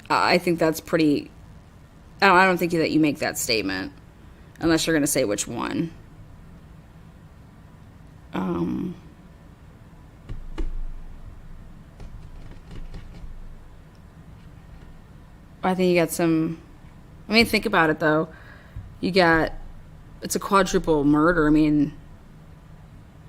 I think that's pretty... I don't think that you make that statement unless you're going to say which one. I think you got some... I mean, think about it, though. It's a quadruple murder. I mean,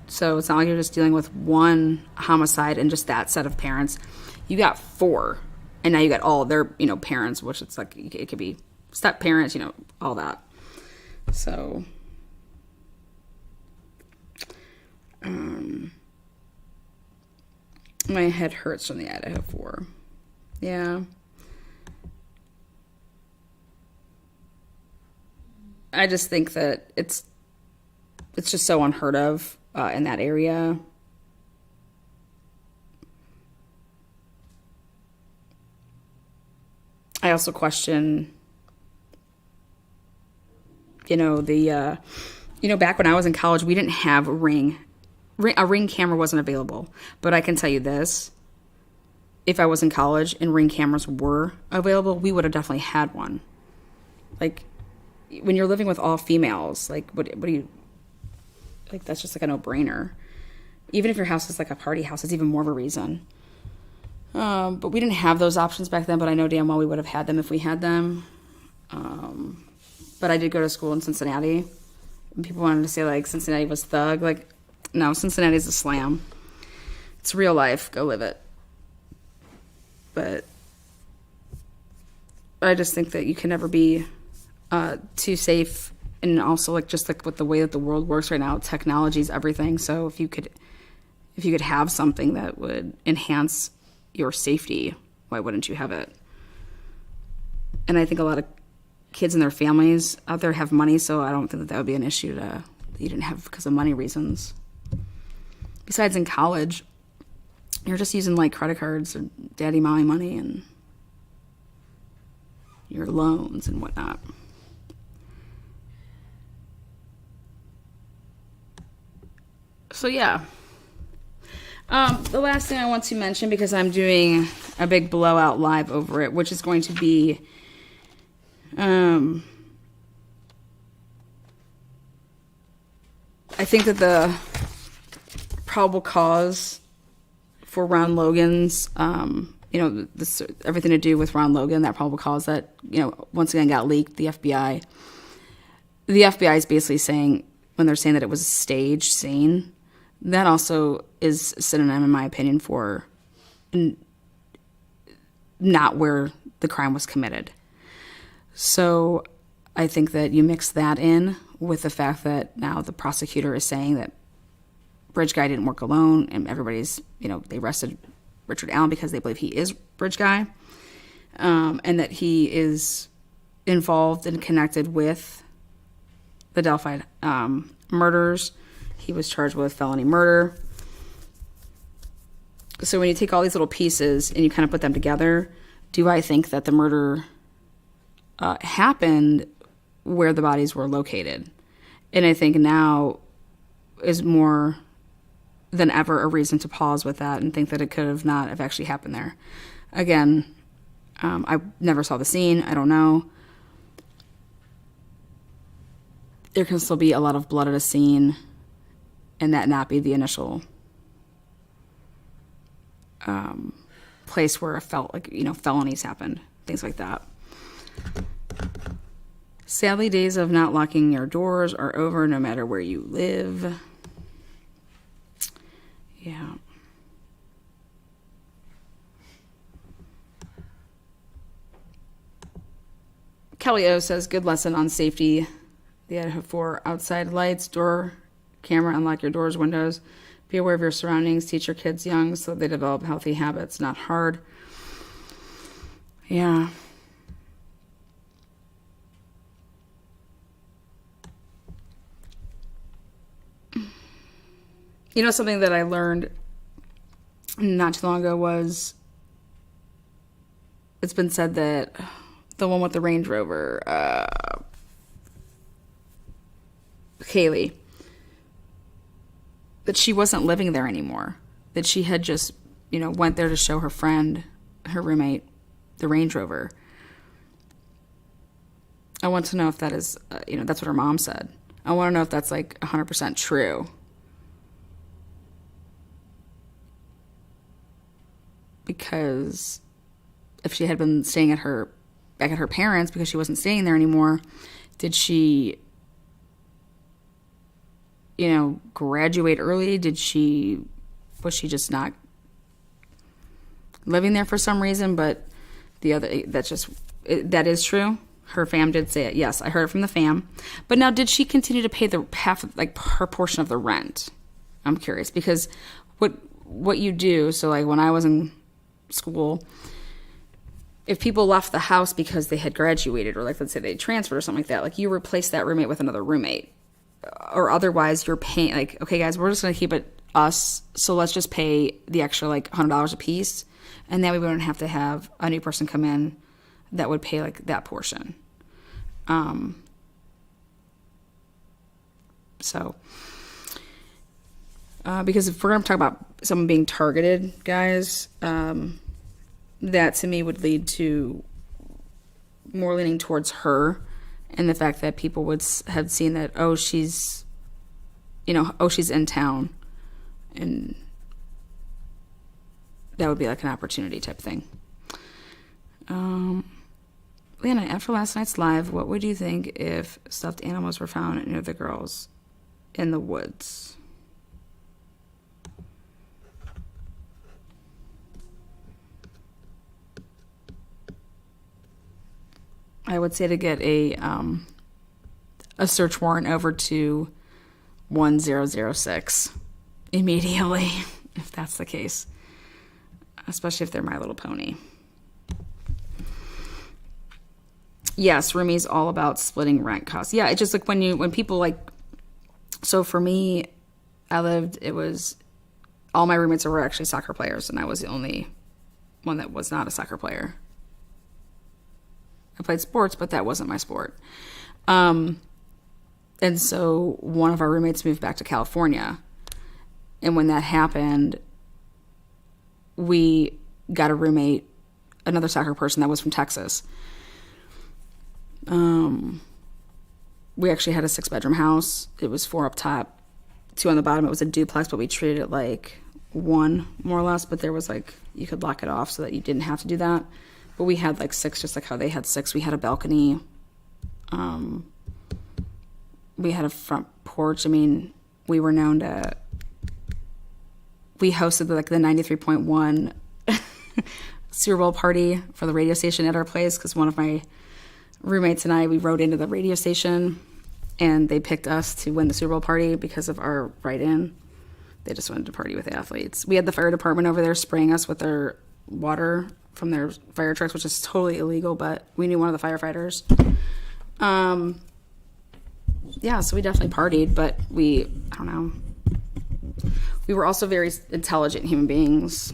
so it's not like you're just dealing with one homicide and just that set of parents. You got 4, and now you got all their, you know, parents, which it's like, it could be step parents, you know, all that. So, my head hurts from the Idaho 4. Yeah. I just think that it's just so unheard of in that area. I also question, you know, back when I was in college, we didn't have a ring camera wasn't available. But I can tell you this, if I was in college and ring cameras were available, we would have definitely had one. Like, when you're living with all females, like, what do you, like, that's just like a no-brainer. Even if your house is like a party house, it's even more of a reason. But we didn't have those options back then, but I know damn well we would have had them if we had them. But I did go to school in Cincinnati, and people wanted to say, like, Cincinnati was thug. Like, no, Cincinnati's a slam. It's real life. Go live it. But I just think that you can never be too safe, and also, like, just like with the way that the world works right now, technology is everything. So if you could have something that would enhance your safety, why wouldn't you have it? And I think a lot of kids and their families out there have money, so I don't think that would be an issue that you didn't have because of money reasons. Besides, in college, you're just using, like, credit cards or daddy mommy money and your loans and whatnot. So yeah, the last thing I want to mention, because I'm doing a big blowout live over it, which is going to be I think that the probable cause for Ron Logan's, everything to do with Ron Logan, that probable cause that, once again got leaked, the FBI is basically saying, when they're saying that it was a staged scene, that also is synonym, in my opinion, for not where the crime was committed. So I think that you mix that in with the fact that now the prosecutor is saying that Bridge Guy didn't work alone, and everybody's, they arrested Richard Allen because they believe he is Bridge Guy, and that he is involved and connected with the Delphi murders. He was charged with felony murder. So when you take all these little pieces and you kind of put them together, do I think that the murder happened where the bodies were located? And I think now is more than ever a reason to pause with that and think that it could have not have actually happened there. Again, I never saw the scene. I don't know. There can still be a lot of blood at a scene and that not be the initial place where it felt like, felonies happened, things like that. Sadly, days of not locking your doors are over, no matter where you live. Yeah. Kelly O says, good lesson on safety. They had 4 outside lights, door, camera, unlock your doors, windows. Be aware of your surroundings. Teach your kids young so they develop healthy habits, not hard. Yeah. You know, something that I learned not too long ago was, it's been said that the one with the Range Rover, Kaylee, that she wasn't living there anymore. That she had just, went there to show her friend, her roommate, the Range Rover. I want to know if that is, that's what her mom said. I want to know if that's like 100% true. Because if she had been staying back at her parents because she wasn't staying there anymore, did she, graduate early? Was she just not living there for some reason? But that is true. Her fam did say it. Yes, I heard it from the fam. But now, did she continue to pay the half, like her portion of the rent? I'm curious because what you do. So like when I was in school, if people left the house because they had graduated or like let's say they transferred or something like that, like you replace that roommate with another roommate, or otherwise you're paying like, okay guys, we're just going to keep it us, so let's just pay the extra like $100 a piece, and then we wouldn't have to have a new person come in that would pay like that portion. Because if we're going to talk about someone being targeted, guys, that to me would lead to more leaning towards her, and the fact that people would have seen that, she's in town, and that would be like an opportunity type thing. Lana, after last night's live, what would you think if stuffed animals were found near the girls in the woods? I would say to get a search warrant over to 1006 immediately, if that's the case, especially if they're My Little Pony. Yes, Rumi's all about splitting rent costs. Yeah, it's just like when people like, so for me, it was, all my roommates were actually soccer players, and I was the only one that was not a soccer player. I played sports, but that wasn't my sport. And so one of our roommates moved back to California. And when that happened, we got a roommate, another soccer person that was from Texas. We actually had a 6-bedroom house. It was 4 up top, 2 on the bottom. It was a duplex, but we treated it like 1 more or less. But there was like, you could lock it off so that you didn't have to do that. But we had like 6, just like how they had 6. We had a balcony. We had a front porch. I mean, we were known to, we hosted the 93.1 Super Bowl party for the radio station at our place, because one of my roommates and I, we rode into the radio station, and they picked us to win the Super Bowl party because of our write-in. They just wanted to party with the athletes. We had the fire department over there spraying us with their water from their fire trucks, which is totally illegal, but we knew one of the firefighters. Yeah, so we definitely partied, but I don't know. We were also very intelligent human beings.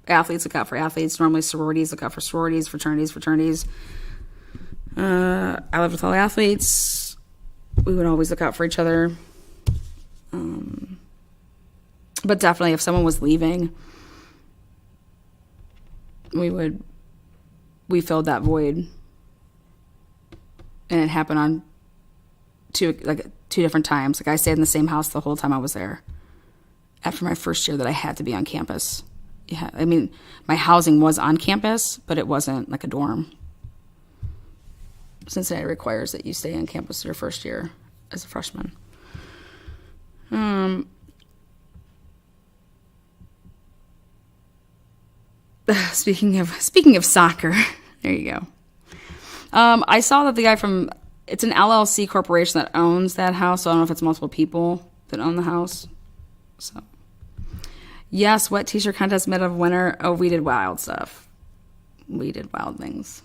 Athletes look out for athletes. Normally sororities look out for sororities, fraternities. I lived with all the athletes. We would always look out for each other. But definitely if someone was leaving, we filled that void. And it happened on two different times. Like I stayed in the same house the whole time I was there. After my first year that I had to be on campus. Yeah, I mean, my housing was on campus, but it wasn't like a dorm. Cincinnati requires that you stay on campus your first year as a freshman. speaking of soccer, there you go. I saw that the guy from, it's an LLC corporation that owns that house, so I don't know if it's multiple people that own the house. So, yes, what t-shirt contest made of winner? Oh, we did wild stuff. We did wild things.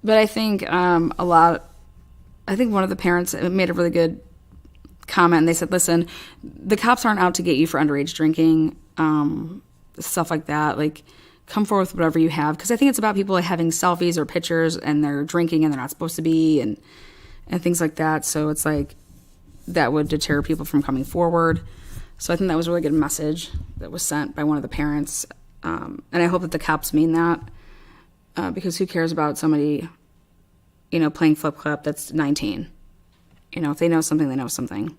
But I think I think one of the parents made a really good comment, and they said, listen, the cops aren't out to get you for underage drinking, stuff like that. Like, come forward with whatever you have. Because I think it's about people having selfies or pictures, and they're drinking, and they're not supposed to be, and things like that. So it's like, that would deter people from coming forward. So I think that was a really good message that was sent by one of the parents. And I hope that the cops mean that. Because who cares about somebody, playing flip cup that's 19? If they know something, they know something.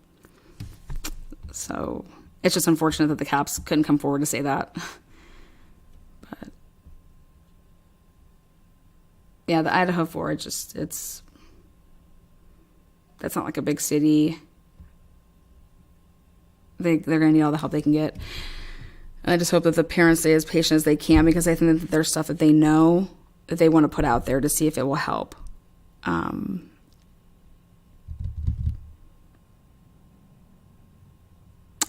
So it's just unfortunate that the cops couldn't come forward to say that. But yeah, the Idaho 4, that's not like a big city. They're going to need all the help they can get. And I just hope that the parents stay as patient as they can, because I think that there's stuff that they know that they want to put out there to see if it will help.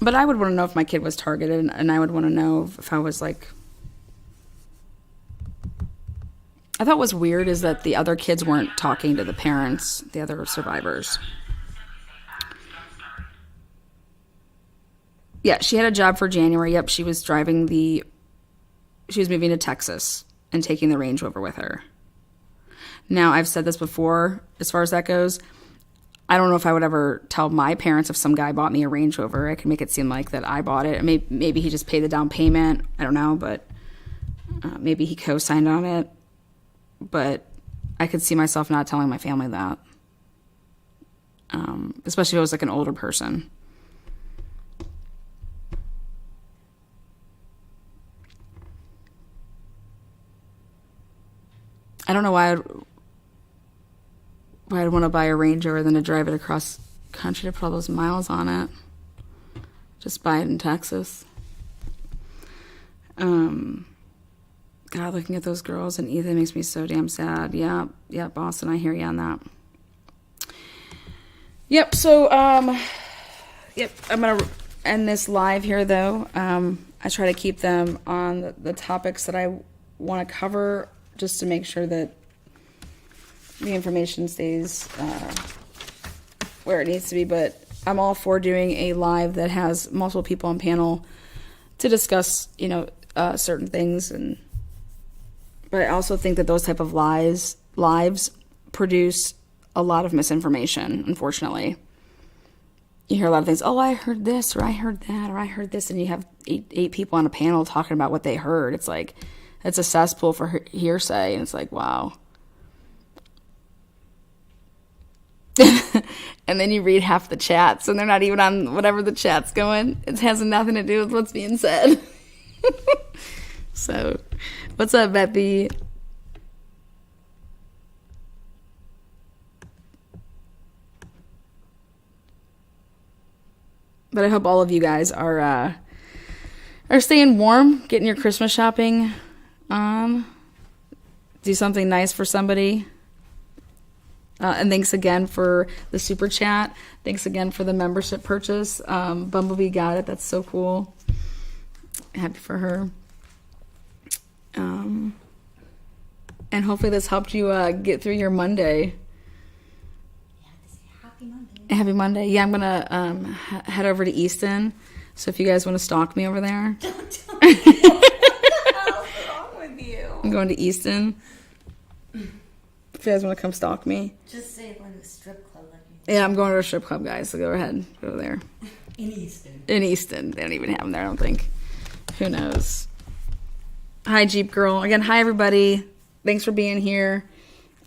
But I would want to know if my kid was targeted, and I would want to know if I was like... I thought what was weird is that the other kids weren't talking to the parents, the other survivors. Yeah, she had a job for January. Yep, she was moving to Texas and taking the Range Rover with her. Now, I've said this before, as far as that goes, I don't know if I would ever tell my parents if some guy bought me a Range Rover. I could make it seem like that I bought it. Maybe he just paid the down payment. I don't know, but maybe he co-signed on it. But I could see myself not telling my family that. Especially if it was like an older person. I don't know why I'd want to buy a Range Rover than to drive it across country to put all those miles on it. Just buy it in Texas. God, looking at those girls and Ethan makes me so damn sad. Yeah, Boston, I hear you on that. Yep, so, I'm going to end this live here, though. I try to keep them on the topics that I want to cover, just to make sure that the information stays where it needs to be. But I'm all for doing a live that has multiple people on panel to discuss, certain things. But I also think that those type of lives produce a lot of misinformation, unfortunately. You hear a lot of things, oh, I heard this, or I heard that, or I heard this, and you have eight people on a panel talking about what they heard. It's like, it's a cesspool for hearsay, and it's like, wow. And then you read half the chats, and they're not even on whatever the chat's going. It has nothing to do with what's being said. So, what's up, Beppy? But I hope all of you guys are staying warm, getting your Christmas shopping on. Do something nice for somebody. And thanks again for the super chat. Thanks again for the membership purchase. Bumblebee got it. That's so cool. Happy for her. And hopefully this helped you get through your Monday. Happy Monday. Happy Monday. Yeah, I'm going to head over to Easton. So if you guys want to stalk me over there. Don't tell me. What the hell's wrong with you? I'm going to Easton. If you guys want to come stalk me. Just say like a strip club. Yeah, I'm going to a strip club, guys. So go ahead. Go there. In Easton. In Easton. They don't even have them there, I don't think. Who knows? Hi, Jeep Girl. Again, hi, everybody. Thanks for being here.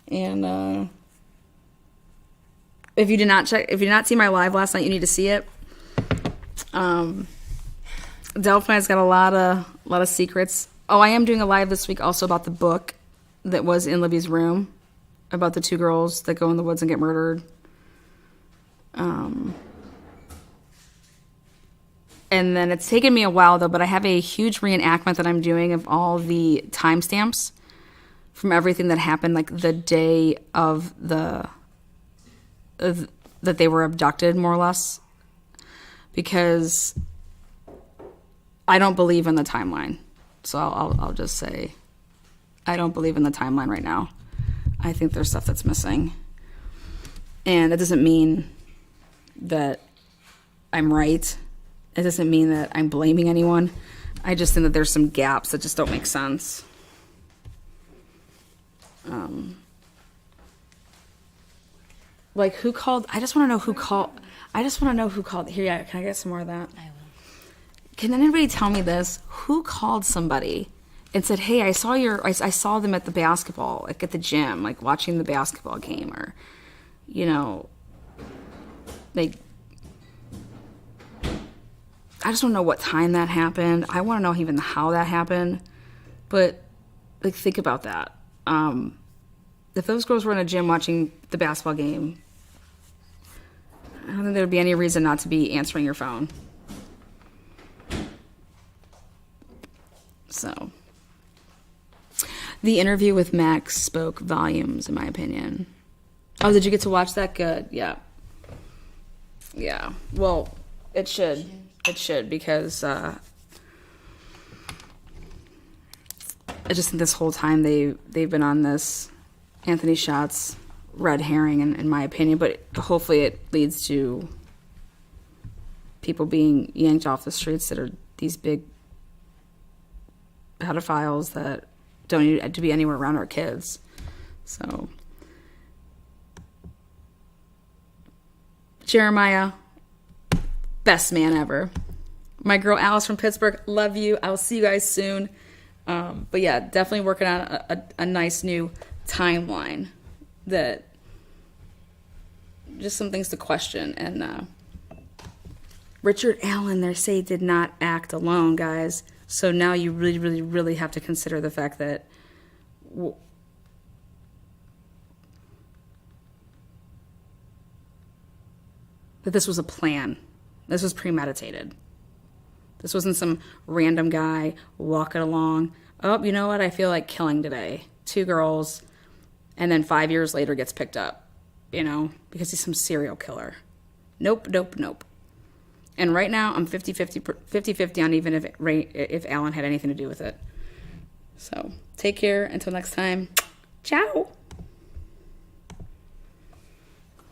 And if you did not see my live last night, you need to see it. Delphi's got a lot of secrets. Oh, I am doing a live this week also about the book that was in Libby's room about the two girls that go in the woods and get murdered. And then it's taken me a while, though, but I have a huge reenactment that I'm doing of all the timestamps from everything that happened, like the day of that they were abducted, more or less. Because I don't believe in the timeline. So I'll just say I don't believe in the timeline right now. I think there's stuff that's missing. And that doesn't mean that I'm right. It doesn't mean that I'm blaming anyone. I just think that there's some gaps that just don't make sense. Like, who called? I just want to know who called. Here, yeah, can I get some more of that? I will. Can anybody tell me this? Who called somebody and said, "Hey, I saw them at the basketball, like at the gym, like watching the basketball game," or, you know, like, I just want to know what time that happened. I want to know even how that happened. But, like, think about that. If those girls were in a gym watching the basketball game, I don't think there would be any reason not to be answering your phone. So, the interview with Max spoke volumes, in my opinion. Oh, did you get to watch that? Good. Yeah. Yeah. Well, it should. It should, because I just think this whole time they've been on this Anthony Shots red herring, in my opinion. But hopefully it leads to people being yanked off the streets that are these big pedophiles that don't need to be anywhere around our kids. So, Jeremiah, best man ever. My girl Alice from Pittsburgh, love you. I will see you guys soon. But yeah, definitely working on a nice new timeline that just some things to question. And Richard Allen, they say, did not act alone, guys. So now you really, really, really have to consider the fact that that this was a plan. This was premeditated. This wasn't some random guy walking along. Oh, you know what? I feel like killing today. 2 girls. And then 5 years later gets picked up. You know? Because he's some serial killer. Nope, nope, nope. And right now, I'm 50-50 on even if Alan had anything to do with it. So, take care. Until next time. Ciao.